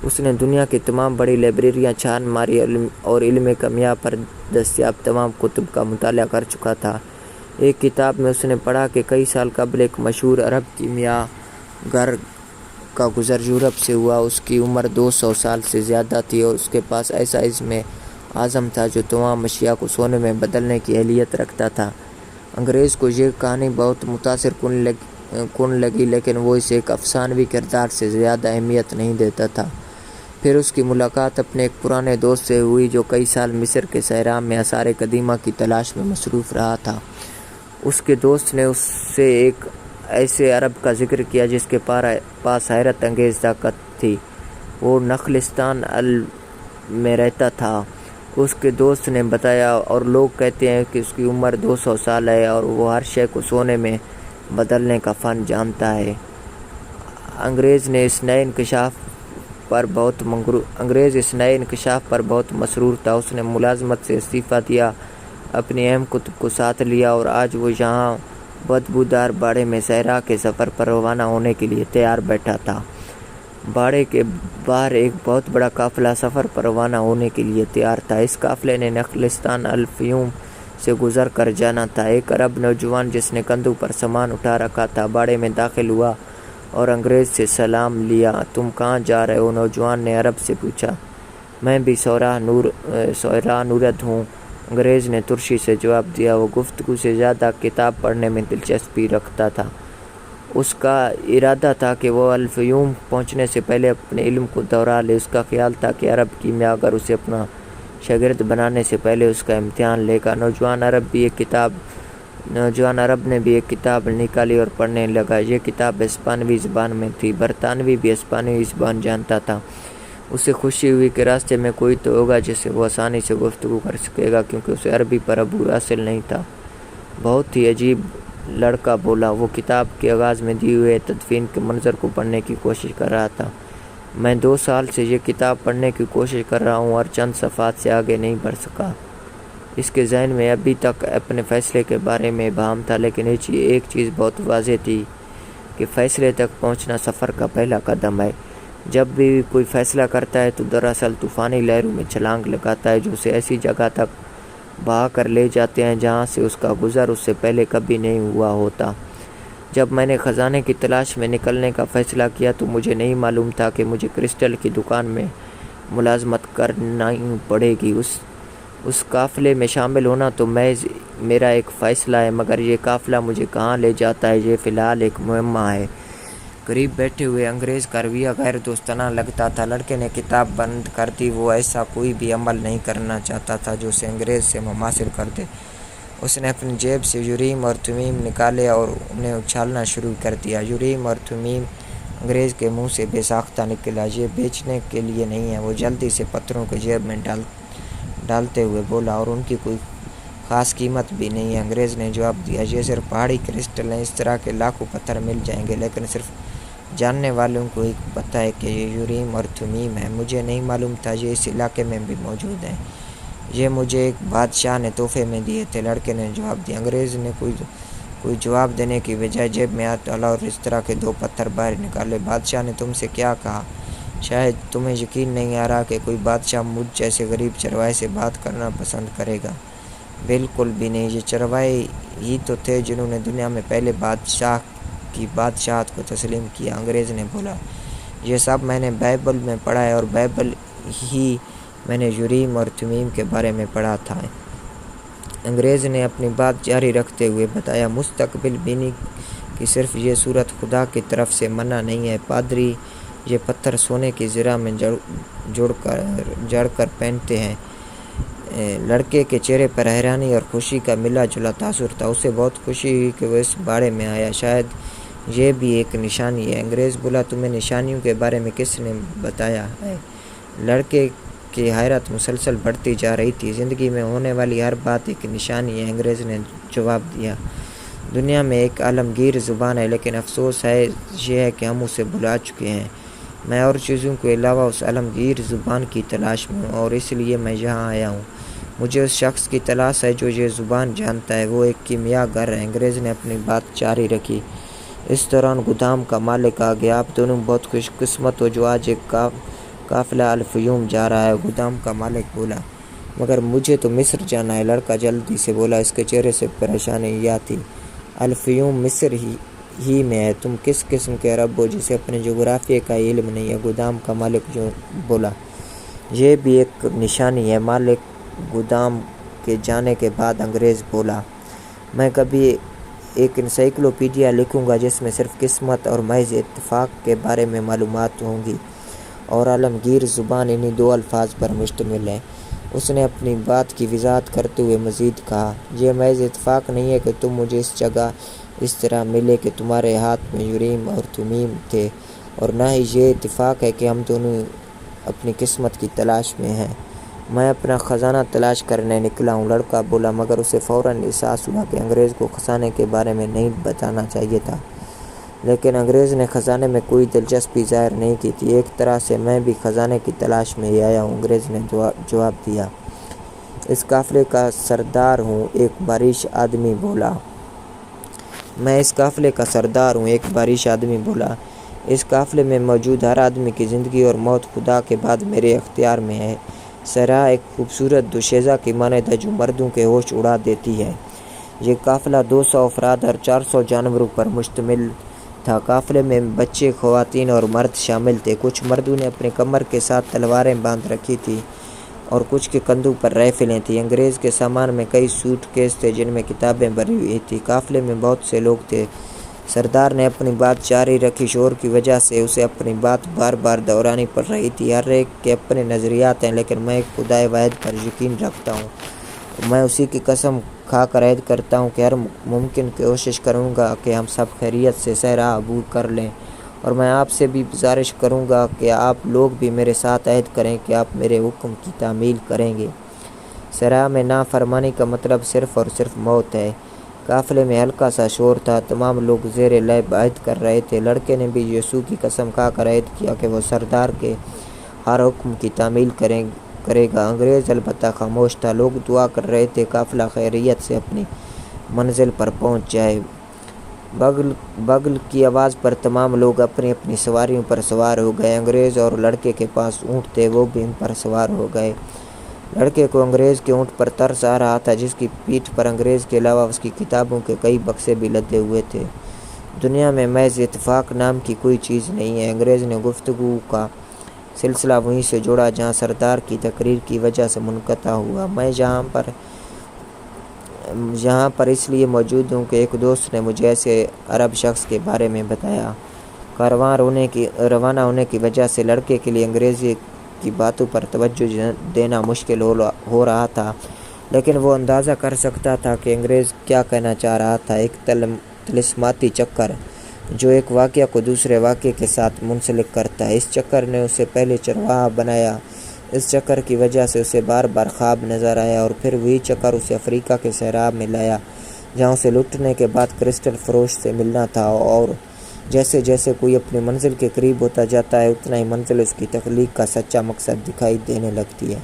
Speaker 1: اس نے دنیا کی تمام بڑی لائبریریاں چھان ماری اور علم کیمیا پر دستیاب تمام کتب کا مطالعہ کر چکا تھا۔ ایک کتاب میں اس نے پڑھا کہ کئی سال قبل ایک مشہور عرب کیمیا گر کا گزر یورپ سے ہوا۔ اس کی عمر 200 سال سے زیادہ تھی اور اس کے پاس ایسا عزم اعظم تھا جو تمام اشیاء کو سونے میں بدلنے کی اہلیت رکھتا تھا۔ انگریز کو یہ کہانی بہت متاثر کن لگی، لیکن وہ اسے ایک افسانوی کردار سے زیادہ اہمیت نہیں دیتا تھا۔ پھر اس کی ملاقات اپنے ایک پرانے دوست سے ہوئی جو کئی سال مصر کے صحرا میں آثار قدیمہ کی تلاش میں مصروف رہا تھا۔ اس کے دوست نے اس سے ایک ایسے عرب کا ذکر کیا جس کے پاس حیرت انگیز طاقت تھی۔ وہ نخلستان میں رہتا تھا، اس کے دوست نے بتایا، اور لوگ کہتے ہیں کہ اس کی عمر 200 سال ہے اور وہ ہر شے کو سونے میں بدلنے کا فن جانتا ہے۔ انگریز اس نئے انکشاف پر بہت مسرور تھا۔ اس نے ملازمت سے استعفیٰ دیا، اپنی اہم کتب کو ساتھ لیا اور آج وہ یہاں بدبودار باڑے میں صحرا کے سفر پر روانہ ہونے کے لیے تیار بیٹھا تھا۔ باڑے کے باہر ایک بہت بڑا قافلہ سفر پر روانہ ہونے کے لیے تیار تھا۔ اس قافلے نے نخلستان الفیوم سے گزر کر جانا تھا۔ ایک عرب نوجوان جس نے کندھوں پر سامان اٹھا رکھا تھا باڑے میں داخل ہوا اور انگریز سے سلام لیا۔ تم کہاں جا رہے ہو؟ نوجوان نے عرب سے پوچھا۔ میں بھی سورہ نورد ہوں، انگریز نے ترشی سے جواب دیا۔ وہ گفتگو سے زیادہ کتاب پڑھنے میں دلچسپی رکھتا تھا۔ اس کا ارادہ تھا کہ وہ الفیوم پہنچنے سے پہلے اپنے علم کو دوہرا لے۔ اس کا خیال تھا کہ عرب کیمیا گر اسے اپنا شاگرد بنانے سے پہلے اس کا امتحان لے گا۔ نوجوان عرب نے بھی ایک کتاب نکالی اور پڑھنے لگا۔ یہ کتاب ہسپانوی زبان میں تھی۔ برطانوی بھی ہسپانوی زبان جانتا تھا۔ اسے خوشی ہوئی کہ راستے میں کوئی تو ہوگا جس سے وہ آسانی سے گفتگو کر سکے گا، کیونکہ اسے عربی پر عبور حاصل نہیں تھا۔ بہت ہی عجیب لڑکا، بولا۔ وہ کتاب کے آغاز میں دیے ہوئے تدفین کے منظر کو پڑھنے کی کوشش کر رہا تھا۔ میں 2 سال سے یہ کتاب پڑھنے کی کوشش کر رہا ہوں اور چند صفحات سے آگے نہیں بڑھ سکا۔ اس کے ذہن میں ابھی تک اپنے فیصلے کے بارے میں ابہام تھا، لیکن ایک چیز بہت واضح تھی کہ فیصلے تک پہنچنا سفر کا پہلا قدم ہے۔ جب بھی کوئی فیصلہ کرتا ہے تو دراصل طوفانی لہروں میں چھلانگ لگاتا ہے جو اسے ایسی جگہ تک بہا کر لے جاتے ہیں جہاں سے اس کا گزر اس سے پہلے کبھی نہیں ہوا ہوتا۔ جب میں نے خزانے کی تلاش میں نکلنے کا فیصلہ کیا تو مجھے نہیں معلوم تھا کہ مجھے کرسٹل کی دکان میں ملازمت کرنی پڑے گی۔ اس قافلے میں شامل ہونا تو محض میرا ایک فیصلہ ہے، مگر یہ قافلہ مجھے کہاں لے جاتا ہے یہ فی الحال ایک معمہ ہے۔ قریب بیٹھے ہوئے انگریز کا رویہ غیر دوستانہ لگتا تھا۔ لڑکے نے کتاب بند کر دی۔ وہ ایسا کوئی بھی عمل نہیں کرنا چاہتا تھا جو اسے انگریز سے مماثل کر دے۔ اس نے اپنی جیب سے یوریم اور تھمیم نکالے اور انہیں اچھالنا شروع کر دیا۔ یوریم اور تھمیم انگریز کے منہ سے بے ساختہ نکلا۔ یہ بیچنے کے لیے نہیں ہے، وہ جلدی سے پتھروں کو جیب میں ڈالتے ہوئے بولا، اور ان کی کوئی خاص قیمت بھی نہیں ہے۔ انگریز نے جواب دیا، یہ صرف پہاڑی کرسٹل ہیں، اس طرح کے لاکھوں پتھر مل جائیں گے، لیکن صرف جاننے والوں کو ہی پتہ ہے کہ یہ یوریم اور تھمیم ہے۔ مجھے نہیں معلوم تھا یہ اس علاقے میں بھی موجود ہیں۔ یہ مجھے ایک بادشاہ نے تحفے میں دیے تھے، لڑکے نے جواب دیا۔ انگریز نے کوئی جواب دینے کی بجائے جیب میں ہاتھ ڈالا اور اس طرح کے 2 پتھر باہر نکالے۔ بادشاہ نے تم سے کیا کہا؟ شاید تمہیں یقین نہیں آ رہا کہ کوئی بادشاہ مجھ جیسے غریب چرواہے سے بات کرنا پسند کرے گا۔ بالکل بھی نہیں، یہ چرواہے ہی تو تھے جنہوں نے دنیا میں پہلے بادشاہ کی بادشاہت کو تسلیم کیا۔ انگریز نے بولا، یہ سب میں نے بائبل میں پڑھا ہے، اور بائبل ہی میں نے یوریم اور تھمیم کے بارے میں پڑھا تھا۔ انگریز نے اپنی بات جاری رکھتے ہوئے بتایا، مستقبل بینی کی صرف یہ صورت خدا کی طرف سے منع نہیں ہے۔ پادری یہ پتھر سونے کی زرہ میں جڑ کر پہنتے ہیں۔ لڑکے کے چہرے پر حیرانی اور خوشی کا ملا جلا تاثر تھا۔ اسے بہت خوشی ہوئی کہ وہ اس باڑے میں آیا، شاید یہ بھی ایک نشانی ہے۔ انگریز بولا، تمہیں نشانیوں کے بارے میں کس نے بتایا ہے؟ لڑکے کی حیرت مسلسل بڑھتی جا رہی تھی۔ زندگی میں ہونے والی ہر بات ایک نشانی ہے، انگریز نے جواب دیا۔ دنیا میں ایک عالمگیر زبان ہے، لیکن افسوس ہے یہ ہے کہ ہم اسے بھلا چکے ہیں۔ میں اور چیزوں کے علاوہ اس عالمگیر زبان کی تلاش میں ہوں، اور اس لیے میں یہاں آیا ہوں۔ مجھے اس شخص کی تلاش ہے جو یہ زبان جانتا ہے، وہ ایک کیمیا گر ہے۔ انگریز نے اپنی بات جاری رکھی۔ اس دوران گودام کا مالک آ گیا۔ آپ دونوں بہت خوش قسمت ہو جو آج ایک قافلہ الفیوم جا رہا ہے، گودام کا مالک بولا۔ مگر مجھے تو مصر جانا ہے، لڑکا جلدی سے بولا۔ اس کے چہرے سے پریشانی یہ تھی، الفیوم مصر ہی میں ہے۔ تم کس قسم کے عرب ہو جسے اپنے جغرافیے کا علم نہیں ہے؟ گودام کا مالک جو بولا۔ یہ بھی ایک نشانی ہے، مالک گودام کے جانے کے بعد انگریز بولا۔ میں کبھی ایک انسائکلوپیڈیا لکھوں گا جس میں صرف قسمت اور محض اتفاق کے بارے میں معلومات ہوں گی، اور عالمگیر زبان انہی دو الفاظ پر مشتمل ہے۔ اس نے اپنی بات کی وضاحت کرتے ہوئے مزید کہا، یہ محض اتفاق نہیں ہے کہ تم مجھے اس جگہ اس طرح ملے کہ تمہارے ہاتھ میں یوریم اور تمیم تھے، اور نہ ہی یہ اتفاق ہے کہ ہم دونوں اپنی قسمت کی تلاش میں ہیں۔ میں اپنا خزانہ تلاش کرنے نکلا ہوں، لڑکا بولا، مگر اسے فوراً احساس ہوا کہ انگریز کو خزانے کے بارے میں نہیں بتانا چاہیے تھا۔ لیکن انگریز نے خزانے میں کوئی دلچسپی ظاہر نہیں کی تھی۔ ایک طرح سے میں بھی خزانے کی تلاش میں ہی آیا ہوں، انگریز نے جواب دیا۔ اس قافلے کا سردار ہوں، ایک باریش آدمی بولا۔ میں اس قافلے کا سردار ہوں، ایک باریش آدمی بولا۔ اس قافلے میں موجود ہر آدمی کی زندگی اور موت خدا کے بعد میرے اختیار میں ہے۔ صحرا ایک خوبصورت دوشیزہ کی مانند ہے جو مردوں کے ہوش اڑا دیتی ہے۔ یہ قافلہ 200 افراد اور 400 جانوروں پر مشتمل تھا۔ قافلے میں بچے، خواتین اور مرد شامل تھے۔ کچھ مردوں نے اپنی کمر کے ساتھ تلواریں باندھ رکھی تھیں اور کچھ کے کندھوں پر رائفلیں تھیں۔ انگریز کے سامان میں کئی سوٹ کیس تھے جن میں کتابیں بھری ہوئی تھیں۔ قافلے میں بہت سے لوگ تھے۔ سردار نے اپنی بات جاری رکھی۔ شور کی وجہ سے اسے اپنی بات بار بار دہرانی پڑ رہی تھی۔ ہر ایک کے اپنے نظریات ہیں، لیکن میں ایک خدائے واحد پر یقین رکھتا ہوں۔ میں اسی کی قسم کھا کر عہد کرتا ہوں کہ ہر ممکن کوشش کروں گا کہ ہم سب خیریت سے صحرا عبور کر لیں، اور میں آپ سے بھی گزارش کروں گا کہ آپ لوگ بھی میرے ساتھ عہد کریں کہ آپ میرے حکم کی تعمیل کریں گے۔ صحرا میں نافرمانی کا مطلب صرف اور صرف موت ہے۔ قافلے میں ہلکا سا شور تھا۔ تمام لوگ زیر لب عہد کر رہے تھے۔ لڑکے نے بھی یسوع کی قسم کھا کر عہد کیا کہ وہ سردار کے ہر حکم کی تعمیل کرے گا۔ انگریز البتہ خاموش تھا۔ لوگ دعا کر رہے تھے قافلہ خیریت سے اپنی منزل پر پہنچ جائے۔ بغل کی آواز پر تمام لوگ اپنی اپنی سواریوں پر سوار ہو گئے۔ انگریز اور لڑکے کے پاس اونٹ تھے، وہ بھی ان پر سوار ہو گئے۔ لڑکے کو انگریز کے اونٹ پر ترس آ رہا تھا جس کی پیٹھ پر انگریز کے علاوہ اس کی کتابوں کے کئی بکسے بھی لدے ہوئے تھے۔ دنیا میں محض اتفاق نام کی کوئی چیز نہیں ہے۔ انگریز نے گفتگو کا سلسلہ وہیں سے جوڑا جہاں سردار کی تقریر کی وجہ سے منقطع ہوا۔ میں یہاں پر اس لیے موجود ہوں کہ ایک دوست نے مجھے ایسے عرب شخص کے بارے میں بتایا۔ روانہ ہونے کی وجہ سے لڑکے کے لیے انگریزی کی باتوں پر توجہ دینا مشکل ہو رہا تھا، لیکن وہ اندازہ کر سکتا تھا کہ انگریز کیا کہنا چاہ رہا تھا۔ ایک طلسماتی چکر جو ایک واقعہ کو دوسرے واقعے کے ساتھ منسلک کرتا ہے۔ اس چکر نے اسے پہلے چرواہا بنایا۔ اس چکر کی وجہ سے اسے بار بار خواب نظر آیا، اور پھر وہی چکر اسے افریقہ کے صحرا میں لایا جہاں اسے لٹنے کے بعد کرسٹل فروش سے ملنا تھا، اور جیسے جیسے کوئی اپنی منزل کے قریب ہوتا جاتا ہے اتنا ہی منزل اس کی تخلیق کا سچا مقصد دکھائی دینے لگتی ہے۔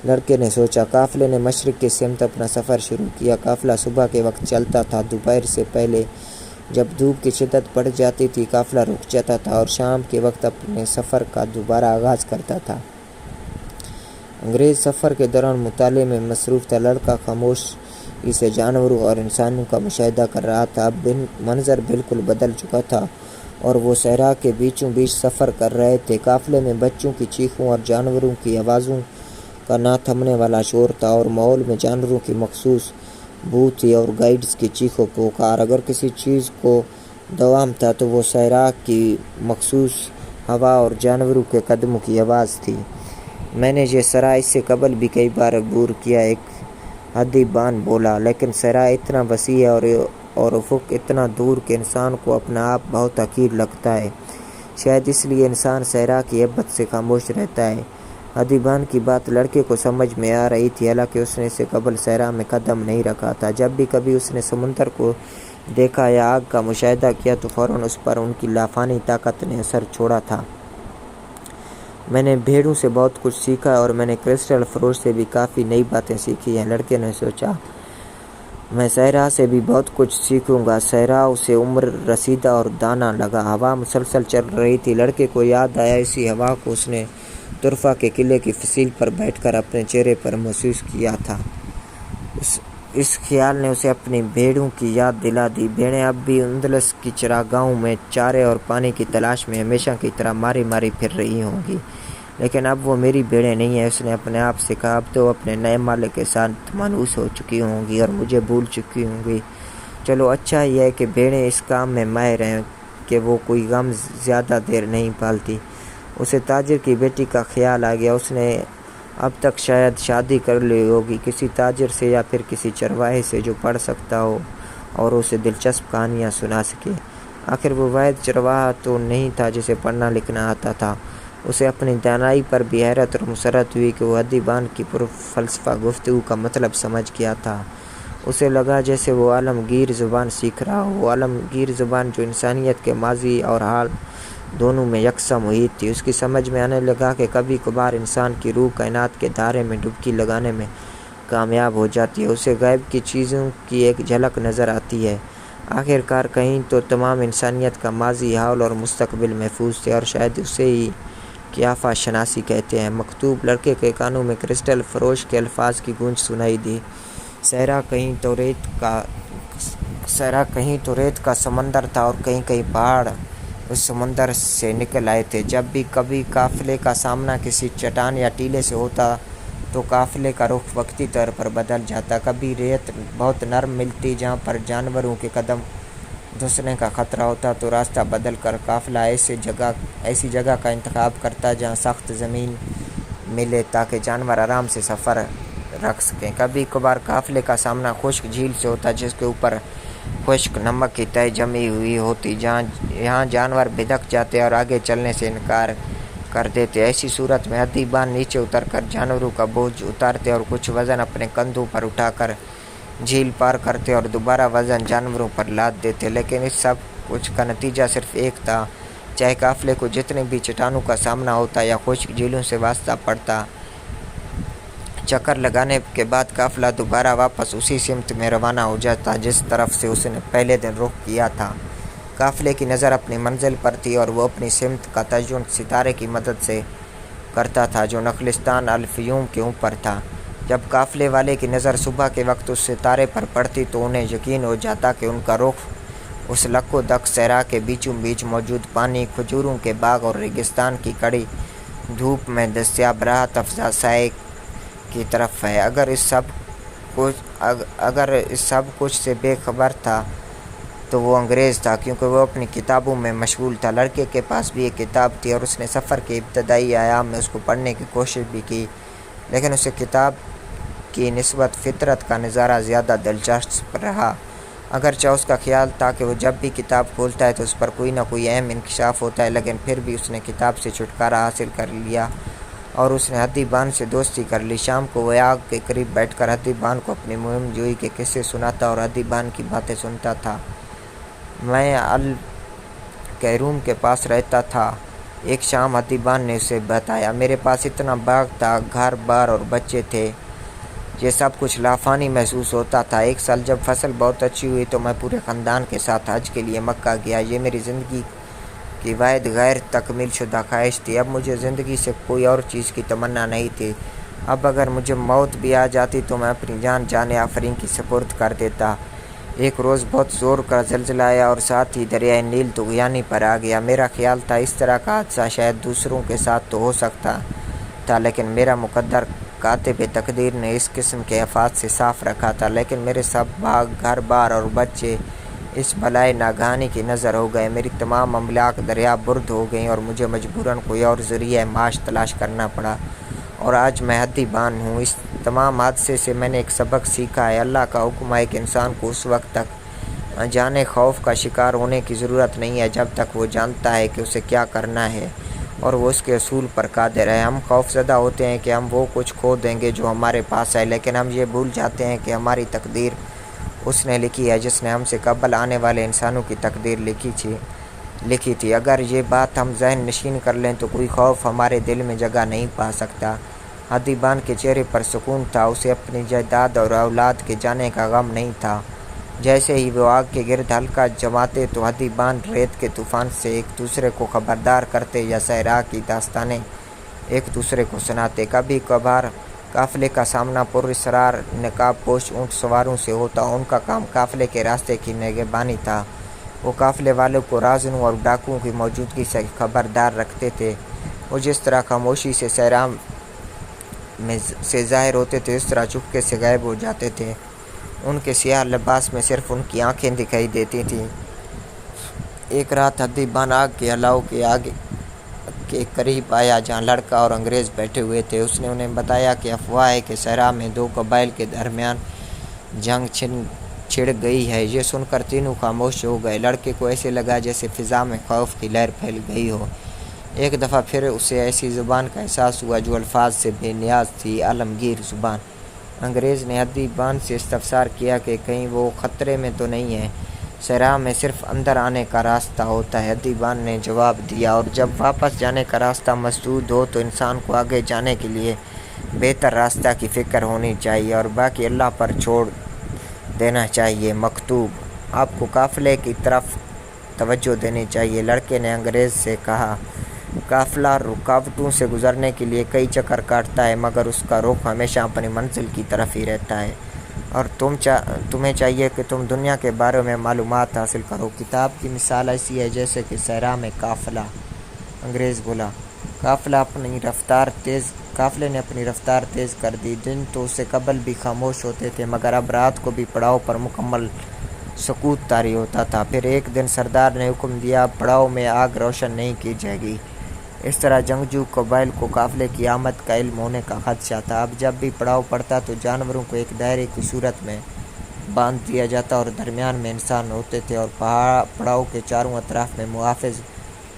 Speaker 1: لڑکے نے سوچا۔ قافلے نے مشرق کی سمت اپنا سفر شروع کیا۔ قافلہ صبح کے وقت چلتا تھا۔ دوپہر سے پہلے جب دھوپ کی شدت بڑھ جاتی تھی قافلہ رک جاتا تھا اور شام کے وقت اپنے سفر کا دوبارہ آغاز کرتا تھا۔ انگریز سفر کے دوران مطالعے میں مصروف تھا۔ لڑکا خاموشی سے جانوروں اور انسانوں کا مشاہدہ کر رہا تھا۔ اب منظر بالکل بدل چکا تھا اور وہ صحرا کے بیچوں بیچ سفر کر رہے تھے۔ قافلے میں بچوں کی چیخوں اور جانوروں کی آوازوں کا نہ تھمنے والا شور تھا، اور ماحول میں جانوروں کی مخصوص بو تھی اور گائیڈز کی چیخو پکار۔ اگر کسی چیز کو دوام تھا تو وہ صحرا کی مخصوص ہوا اور جانوروں کے قدموں کی آواز تھی۔ میں نے یہ صحرا اس سے قبل بھی کئی بار عبور کیا، ایک ادیبان بولا، لیکن صحرا اتنا وسیع ہے اور افق اتنا دور کہ انسان کو اپنا آپ بہت حقیر لگتا ہے۔ شاید اس لیے انسان صحرا کی ہیبت سے خاموش رہتا ہے۔ ادیبان کی بات لڑکے کو سمجھ میں آ رہی تھی، حالانکہ اس نے اس سے قبل صحرا میں قدم نہیں رکھا تھا۔ جب بھی کبھی اس نے سمندر کو دیکھا یا آگ کا مشاہدہ کیا تو فوراً اس پر ان کی لافانی طاقت نے اثر چھوڑا تھا۔ میں نے بھیڑوں سے بہت کچھ سیکھا اور میں نے کرسٹل فروش سے بھی کافی نئی باتیں سیکھی ہیں۔ لڑکے نے سوچا، میں صحرا سے بھی بہت کچھ سیکھوں گا۔ صحرا اسے عمر رسیدہ اور دانا لگا۔ ہوا مسلسل چل رہی تھی۔ لڑکے کو یاد آیا اسی ہوا کو اس نے طرفہ کے قلعے کی فصیل پر بیٹھ کر اپنے چہرے پر محسوس کیا تھا۔ اس خیال نے اسے اپنی بھیڑوں کی یاد دلا دی۔ بھیڑیں اب بھی اندلس کی چراگاہوں میں چارے اور پانی کی تلاش میں ہمیشہ کی طرح ماری ماری پھر رہی ہوں گی، لیکن اب وہ میری بھیڑیں نہیں ہیں۔ اس نے اپنے آپ سے کہا، اب تو اپنے نئے مالک کے ساتھ مانوس ہو چکی ہوں گی اور مجھے بھول چکی ہوں گی۔ چلو اچھا یہ ہے کہ بھیڑیں اس کام میں ماہر ہیں کہ وہ کوئی غم زیادہ دیر نہیں پالتی۔ اسے تاجر کی بیٹی کا خیال آ گیا۔ اس نے اب تک شاید شادی کر لی ہوگی، کسی تاجر سے یا پھر کسی چرواہے سے جو پڑھ سکتا ہو اور اسے دلچسپ کہانیاں سنا سکے۔ آخر وہ واحد چرواہا تو نہیں تھا جسے پڑھنا لکھنا آتا تھا۔ اسے اپنی دانائی پر بھی حیرت اور مسرت ہوئی کہ وہ ادیبان کی پرفلسفہ گفتگو کا مطلب سمجھ گیا تھا۔ اسے لگا جیسے وہ عالمگیر زبان سیکھ رہا ہو، وہ عالمگیر زبان جو انسانیت کے ماضی اور حال دونوں میں یکساں محیط تھی۔ اس کی سمجھ میں آنے لگا کہ کبھی کبھار انسان کی روح کائنات کے دھارے میں ڈبکی لگانے میں کامیاب ہو جاتی ہے، اسے غیب کی چیزوں کی ایک جھلک نظر آتی ہے۔ آخر کار کہیں تو تمام انسانیت کا ماضی، حال اور مستقبل محفوظ تھے، اور شاید اسے ہی قیافہ شناسی کہتے ہیں۔ مکتوب۔ لڑکے کے کانوں میں کرسٹل فروش کے الفاظ کی گونج سنائی دی۔ صحرا کہیں تو ریت کا سمندر تھا اور کہیں کہیں پہاڑ اس سمندر سے نکل آئے تھے۔ جب بھی کبھی قافلے کا سامنا کسی چٹان یا ٹیلے سے ہوتا تو قافلے کا رخ وقتی طور پر بدل جاتا۔ کبھی ریت بہت نرم ملتی جہاں پر جانوروں کے قدم دھنسنے کا خطرہ ہوتا تو راستہ بدل کر قافلہ ایسی جگہ کا انتخاب کرتا جہاں سخت زمین ملے تاکہ جانور آرام سے سفر رکھ سکیں۔ کبھی کبھار قافلے کا سامنا خشک جھیل سے ہوتا جس کے اوپر خشک نمک کی تہہ جمی ہوئی ہوتی، یہاں جانور بھدک جاتے اور آگے چلنے سے انکار کر دیتے۔ ایسی صورت میں ادیبان نیچے اتر کر جانوروں کا بوجھ اتارتے اور کچھ وزن اپنے کندھوں پر اٹھا کر جھیل پار کرتے اور دوبارہ وزن جانوروں پر لاد دیتے، لیکن اس سب کچھ کا نتیجہ صرف ایک تھا۔ چاہے قافلے کو جتنے بھی چٹانوں کا سامنا ہوتا یا خشک جھیلوں سے واسطہ پڑتا، چکر لگانے کے بعد قافلہ دوبارہ واپس اسی سمت میں روانہ ہو جاتا جس طرف سے اس نے پہلے دن رخ کیا تھا۔ قافلے کی نظر اپنی منزل پر تھی اور وہ اپنی سمت کا تعین ستارے کی مدد سے کرتا تھا جو نخلستان الفیوم کے اوپر تھا۔ جب قافلے والے کی نظر صبح کے وقت اس ستارے پر پڑتی تو انہیں یقین ہو جاتا کہ ان کا رخ اس لک و دک صحرا کے بیچوں بیچ موجود پانی، کھجوروں کے باغ اور ریگستان کی کڑی دھوپ میں دستیاب راحت افزا سائے کی طرف ہے۔ اگر اس سب کچھ سے بے خبر تھا تو وہ انگریز تھا، کیونکہ وہ اپنی کتابوں میں مشغول تھا۔ لڑکے کے پاس بھی ایک کتاب تھی اور اس نے سفر کے ابتدائی ایام میں اس کو پڑھنے کی کوشش بھی کی، لیکن اسے کتاب کی نسبت فطرت کا نظارہ زیادہ دلچسپ رہا۔ اگرچہ اس کا خیال تھا کہ وہ جب بھی کتاب کھولتا ہے تو اس پر کوئی نہ کوئی اہم انکشاف ہوتا ہے، لیکن پھر بھی اس نے کتاب سے چھٹکارا حاصل کر لیا اور اس نے ادیبان سے دوستی کر لی۔ شام کو وہ آگ کے قریب بیٹھ کر ادیبان کو اپنی مہم جوئی کے قصے سناتا اور ادیبان کی باتیں سنتا تھا۔ میں الکیروم کے پاس رہتا تھا، ایک شام ادیبان نے اسے بتایا۔ میرے پاس اتنا باغ تھا، گھر بار اور بچے تھے، یہ سب کچھ لافانی محسوس ہوتا تھا۔ ایک سال جب فصل بہت اچھی ہوئی تو میں پورے خاندان کے ساتھ حج کے لیے مکہ گیا۔ یہ میری زندگی کی واحد غیر تکمیل شدہ خواہش تھی۔ اب مجھے زندگی سے کوئی اور چیز کی تمنا نہیں تھی۔ اب اگر مجھے موت بھی آ جاتی تو میں اپنی جان آفرین کی سپرد کر دیتا۔ ایک روز بہت زور کا زلزلہ آیا اور ساتھ ہی دریائے نیل طغیانی پر آ گیا۔ میرا خیال تھا اس طرح کا حادثہ شاید دوسروں کے ساتھ تو ہو سکتا تھا، لیکن میرا مقدر کاتب تقدیر نے اس قسم کے آفات سے صاف رکھا تھا۔ لیکن میرے سب باغ، گھر بار اور بچے اس بلائے ناگہانی کی نظر ہو گئے۔ میری تمام املاک دریا برد ہو گئیں اور مجھے مجبوراً کوئی اور ذریعہ معاش تلاش کرنا پڑا۔ اور آج میں حدی بان ہوں۔ اس تمام حادثے سے میں نے ایک سبق سیکھا ہے۔ اللہ کا حکم ہے کہ انسان کو اس وقت تک جانے خوف کا شکار ہونے کی ضرورت نہیں ہے جب تک وہ جانتا ہے کہ اسے کیا کرنا ہے اور وہ اس کے اصول پر قادر ہے۔ ہم خوف زدہ ہوتے ہیں کہ ہم وہ کچھ کھو دیں گے جو ہمارے پاس ہے، لیکن ہم یہ بھول جاتے ہیں کہ ہماری تقدیر اس نے لکھی ہے جس نے ہم سے قبل آنے والے انسانوں کی تقدیر لکھی تھی۔ اگر یہ بات ہم ذہن نشین کر لیں تو کوئی خوف ہمارے دل میں جگہ نہیں پا سکتا۔ حدی بان کے چہرے پر سکون تھا، اسے اپنی جائیداد اور اولاد کے جانے کا غم نہیں تھا۔ جیسے ہی وہ آگ کے گرد حلقہ جماتے تو حدی بان ریت کے طوفان سے ایک دوسرے کو خبردار کرتے یا صحرا کی داستانیں ایک دوسرے کو سناتے۔ کبھی کبھار قافلے کا سامنا پراسرار نقاب پوش اونٹ سواروں سے ہوتا، ان کا کام قافلے کے راستے کی نگہبانی تھا۔ وہ قافلے والوں کو رازنوں اور ڈاکوؤں کی موجودگی سے خبردار رکھتے تھے۔ وہ جس طرح خاموشی سے صحرا میں سے ظاہر ہوتے تھے اس طرح چپکے سے غائب ہو جاتے تھے۔ ان کے سیاہ لباس میں صرف ان کی آنکھیں دکھائی دیتی تھیں۔ ایک رات حدی بان آگ کے الاؤ کے قریب آیا جہاں لڑکا اور انگریز بیٹھے ہوئے تھے۔ اس نے انہیں بتایا کہ افواہ ہے کہ صحرا میں دو قبائل کے درمیان جنگ چھڑ گئی ہے۔ یہ سن کر تینوں خاموش ہو گئے۔ لڑکے کو ایسے لگا جیسے فضا میں خوف کی لہر پھیل گئی ہو۔ ایک دفعہ پھر اسے ایسی زبان کا احساس ہوا جو الفاظ سے بے نیاز تھی، عالمگیر زبان۔ انگریز نے حدی بان سے استفسار کیا کہ کہیں وہ خطرے میں تو نہیں ہے؟ صحرا میں صرف اندر آنے کا راستہ ہوتا ہے، حدی بان نے جواب دیا، اور جب واپس جانے کا راستہ مسدود ہو تو انسان کو آگے جانے کے لیے بہتر راستہ کی فکر ہونی چاہیے اور باقی اللہ پر چھوڑ دینا چاہیے۔ مکتوب: آپ کو قافلے کی طرف توجہ دینی چاہیے۔ لڑکے نے انگریز سے کہا، قافلہ رکاوٹوں سے گزرنے کے لیے کئی چکر کاٹتا ہے مگر اس کا رخ ہمیشہ اپنی منزل کی طرف ہی رہتا ہے، اور تمہیں چاہیے کہ تم دنیا کے بارے میں معلومات حاصل کرو۔ کتاب کی مثال ایسی ہے جیسے کہ صحرا میں قافلہ۔ انگریز بولا، قافلے نے اپنی رفتار تیز کر دی۔ دن تو اس سے قبل بھی خاموش ہوتے تھے مگر اب رات کو بھی پڑاؤ پر مکمل سکوت طاری ہوتا تھا۔ پھر ایک دن سردار نے حکم دیا، اب پڑاؤ میں آگ روشن نہیں کی جائے گی۔ اس طرح جنگجو قبائل کو قافلے کی آمد کا علم ہونے کا خدشہ تھا۔ اب جب بھی پڑاؤ پڑتا تو جانوروں کو ایک دائرے کی صورت میں باندھ دیا جاتا اور درمیان میں انسان ہوتے تھے، اور پڑاؤ کے چاروں اطراف میں محافظ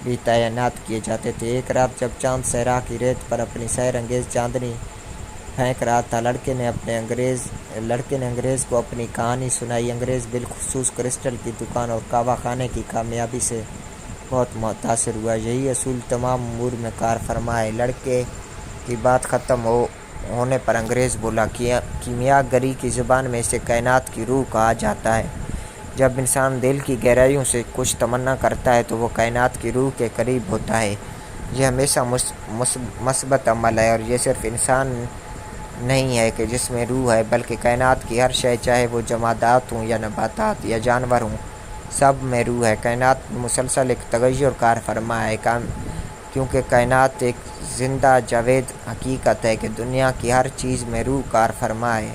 Speaker 1: بھی تعینات کیے جاتے تھے۔ ایک رات جب چاند صحرا کی ریت پر اپنی سحر انگیز چاندنی پھینک رہا تھا، لڑکے نے انگریز کو اپنی کہانی سنائی۔ انگریز بالخصوص کرسٹل کی دکان اور قہوہ خانے کی کامیابی سے بہت متاثر ہوا۔ یہی اصول تمام امور میں کار فرما ہے۔ لڑکے کی بات ختم ہونے پر انگریز بولا، کیمیا گری کی زبان میں اسے کائنات کی روح کہا جاتا ہے۔ جب انسان دل کی گہرائیوں سے کچھ تمنا کرتا ہے تو وہ کائنات کی روح کے قریب ہوتا ہے۔ یہ ہمیشہ مثبت عمل ہے، اور یہ صرف انسان نہیں ہے کہ جس میں روح ہے، بلکہ کائنات کی ہر شے، چاہے وہ جمادات ہوں یا نباتات یا جانور ہوں، سب میں روح ہے۔ کائنات میں مسلسل ایک تغیر کار فرما ہے، کیونکہ کائنات ایک زندہ جاوید حقیقت ہے کہ دنیا کی ہر چیز میں روح کار فرما ہے۔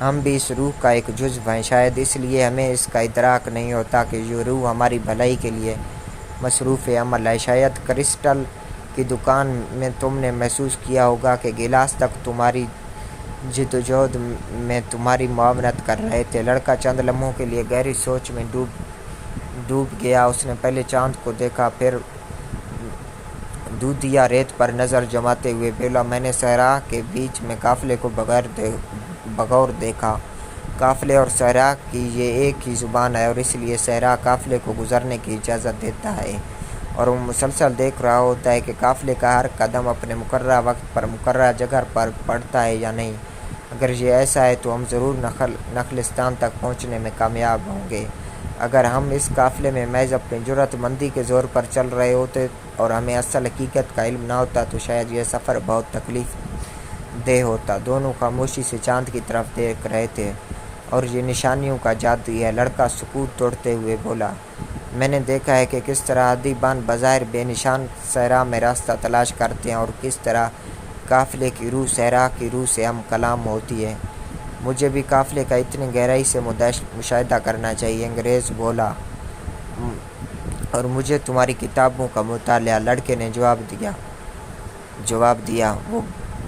Speaker 1: ہم بھی اس روح کا ایک جزو ہیں، شاید اس لیے ہمیں اس کا ادراک نہیں ہوتا کہ یہ روح ہماری بھلائی کے لیے مصروف عمل ہے۔ شاید کرسٹل کی دکان میں تم نے محسوس کیا ہوگا کہ گلاس تک تمہاری جدوجہد میں تمہاری معاونت کر رہے تھے۔ لڑکا چند لمحوں کے لیے گہری سوچ میں ڈوب گیا۔ اس نے پہلے چاند کو دیکھا، پھر دودھیا ریت پر نظر جماتے ہوئے بولا، میں نے صحرا کے بیچ میں قافلے کو بغور دیکھا۔ قافلے اور صحرا کی یہ ایک ہی زبان ہے، اور اس لیے صحرا قافلے کو گزرنے کی اجازت دیتا ہے، اور وہ مسلسل دیکھ رہا ہوتا ہے کہ قافلے کا ہر قدم اپنے مقررہ وقت پر مقررہ جگہ پر پڑتا ہے یا نہیں۔ اگر یہ ایسا ہے تو ہم ضرور نخلستان تک پہنچنے میں کامیاب ہوں گے۔ اگر ہم اس قافلے میں محض اپنی جرأت مندی کے زور پر چل رہے ہوتے اور ہمیں اصل حقیقت کا علم نہ ہوتا تو شاید یہ سفر بہت تکلیف دہ ہوتا۔ دونوں خاموشی سے چاند کی طرف دیکھ رہے تھے، اور یہ نشانیوں کا جادو ہے۔ لڑکا سکوت توڑتے ہوئے بولا، میں نے دیکھا ہے کہ کس طرح حدی بان بظاہر بے نشان صحرا میں راستہ تلاش کرتے ہیں، اور کس طرح قافلے کی روح صحرا کی روح سے ہم کلام ہوتی ہے۔ مجھے بھی قافلے کا اتنی گہرائی سے مشاہدہ کرنا چاہیے، انگریز بولا، اور مجھے تمہاری کتابوں کا مطالعہ۔ لڑکے نے جواب دیا، وہ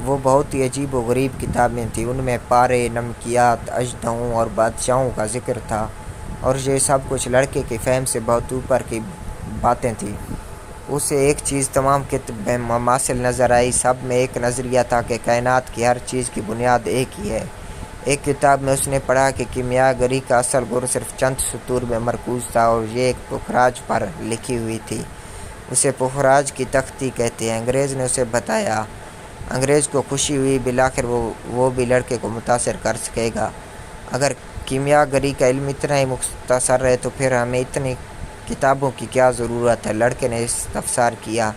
Speaker 1: وہ بہت ہی عجیب و غریب کتابیں تھیں، ان میں پارے، نمکیات، اژدہوں اور بادشاہوں کا ذکر تھا، اور یہ سب کچھ لڑکے کے فہم سے بہت اوپر کی باتیں تھیں۔ اسے ایک چیز تمام کتب میں مماثل نظر آئی، سب میں ایک نظریہ تھا کہ کائنات کی ہر چیز کی بنیاد ایک ہی ہے۔ ایک کتاب میں اس نے پڑھا کہ کیمیا گری کا اصل گر صرف چند سطور میں مرکوز تھا، اور یہ ایک پخراج پر لکھی ہوئی تھی۔ اسے پخراج کی تختی کہتے ہیں۔ انگریز نے اسے بتایا۔ انگریز کو خوشی ہوئی، بالآخر وہ بھی لڑکے کو متاثر کر سکے گا۔ اگر کیمیا گری کا علم اتنا ہی مختصر ہے تو پھر ہمیں اتنی کتابوں کی کیا ضرورت ہے؟ لڑکے نے استفسار کیا۔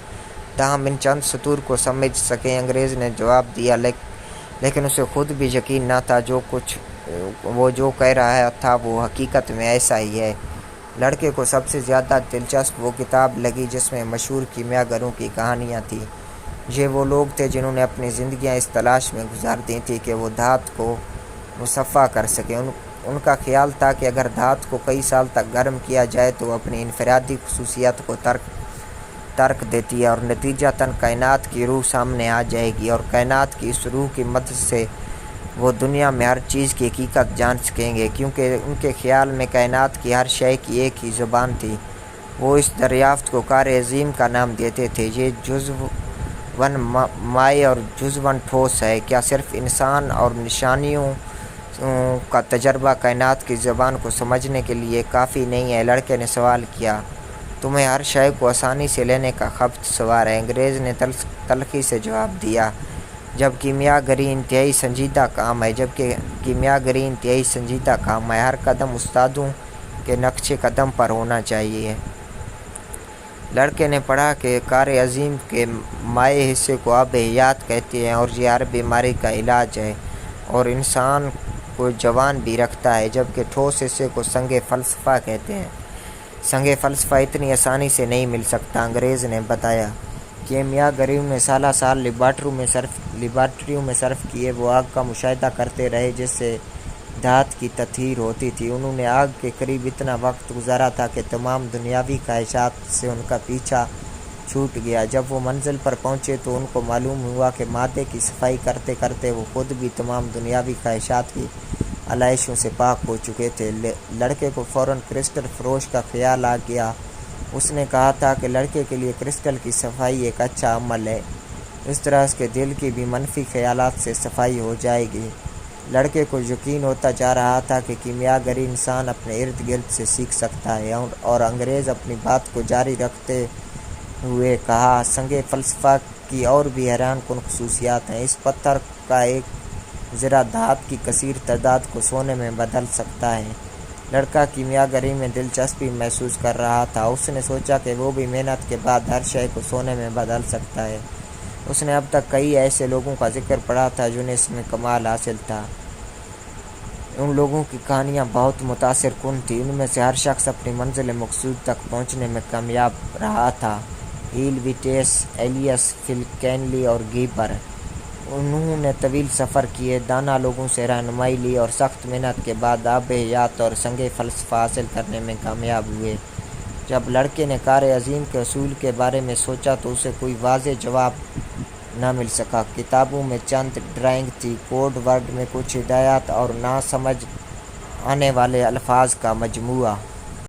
Speaker 1: تاہم ان چند سطور کو سمجھ سکیں، انگریز نے جواب دیا، لیکن اسے خود بھی یقین نہ تھا وہ جو کہہ رہا تھا وہ حقیقت میں ایسا ہی ہے۔ لڑکے کو سب سے زیادہ دلچسپ وہ کتاب لگی جس میں مشہور کیمیا گروں کی کہانیاں تھیں۔ یہ وہ لوگ تھے جنہوں نے اپنی زندگیاں اس تلاش میں گزار دی تھیں کہ وہ دھات کو مصفا کر سکیں۔ ان کا خیال تھا کہ اگر دھات کو کئی سال تک گرم کیا جائے تو وہ اپنی انفرادی خصوصیات کو ترک دیتی ہے، اور نتیجتاً کائنات کی روح سامنے آ جائے گی، اور کائنات کی اس روح کی مدد سے وہ دنیا میں ہر چیز کی حقیقت جان سکیں گے، کیونکہ ان کے خیال میں کائنات کی ہر شے کی ایک ہی زبان تھی۔ وہ اس دریافت کو کار عظیم کا نام دیتے تھے۔ یہ جزوً مائع اور جزوً ٹھوس ہے۔ کیا صرف انسان اور نشانیوں کا تجربہ کائنات کی زبان کو سمجھنے کے لیے کافی نہیں ہے؟ لڑکے نے سوال کیا۔ تمہیں ہر شے کو آسانی سے لینے کا خبت سوار ہے، انگریز نے تلخی سے جواب دیا۔ جب کیمیا گری انتہائی سنجیدہ کام ہے، ہر قدم استادوں کے نقش قدم پر ہونا چاہیے۔ لڑکے نے پڑھا کہ کار عظیم کے مائع حصے کو آب حیات کہتے ہیں، اور یہ ہر بیماری کا علاج ہے اور انسان کو جوان بھی رکھتا ہے، جبکہ ٹھوس حصے کو سنگ فلسفہ کہتے ہیں۔ سنگ فلسفہ اتنی آسانی سے نہیں مل سکتا، انگریز نے بتایا۔ کیمیا گریوں نے سالہ سال لیبارٹریوں میں صرف کیے۔ وہ آگ کا مشاہدہ کرتے رہے جس سے دھات کی تطہیر ہوتی تھی۔ انہوں نے آگ کے قریب اتنا وقت گزارا تھا کہ تمام دنیاوی خواہشات سے ان کا پیچھا چھوٹ گیا۔ جب وہ منزل پر پہنچے تو ان کو معلوم ہوا کہ مادے کی صفائی کرتے کرتے وہ خود بھی تمام دنیاوی خواہشات کی علائشوں سے پاک ہو چکے تھے۔ لڑکے کو فوراً کرسٹل فروش کا خیال آ گیا۔ اس نے کہا تھا کہ لڑکے کے لیے کرسٹل کی صفائی ایک اچھا عمل ہے، اس طرح اس کے دل کی بھی منفی خیالات سے صفائی ہو جائے گی۔ لڑکے کو یقین ہوتا جا رہا تھا کہ کیمیا گری انسان اپنے ارد گرد سے سیکھ سکتا ہے، اور انگریز اپنی بات کو جاری رکھتے ہوئے کہا، سنگ فلسفہ کی اور بھی حیران کن خصوصیات ہیں۔ اس پتھر کا ایک ذرہ دھات کی کثیر تعداد کو سونے میں بدل سکتا ہے۔ لڑکا کیمیا گری میں دلچسپی محسوس کر رہا تھا۔ اس نے سوچا کہ وہ بھی محنت کے بعد ہر شے کو سونے میں بدل سکتا ہے۔ اس نے اب تک کئی ایسے لوگوں کا ذکر پڑھا تھا جنہیں اس میں کمال حاصل تھا۔ ان لوگوں کی کہانیاں بہت متاثر کن تھیں۔ ان میں سے ہر شخص اپنی منزل مقصود تک پہنچنے میں کامیاب رہا تھا۔ ہیل ویٹیس، ایلیس، فلکنلی اور گیبر، انہوں نے طویل سفر کیے، دانا لوگوں سے رہنمائی لی اور سخت محنت کے بعد آب حیات اور سنگ فلسفہ حاصل کرنے میں کامیاب ہوئے۔ جب لڑکے نے کار عظیم کے اصول کے بارے میں سوچا تو اسے کوئی واضح جواب نہ مل سکا۔ کتابوں میں چند ڈرائنگ تھی، کوڈ ورڈ میں کچھ ہدایات اور نہ سمجھ آنے والے الفاظ کا مجموعہ۔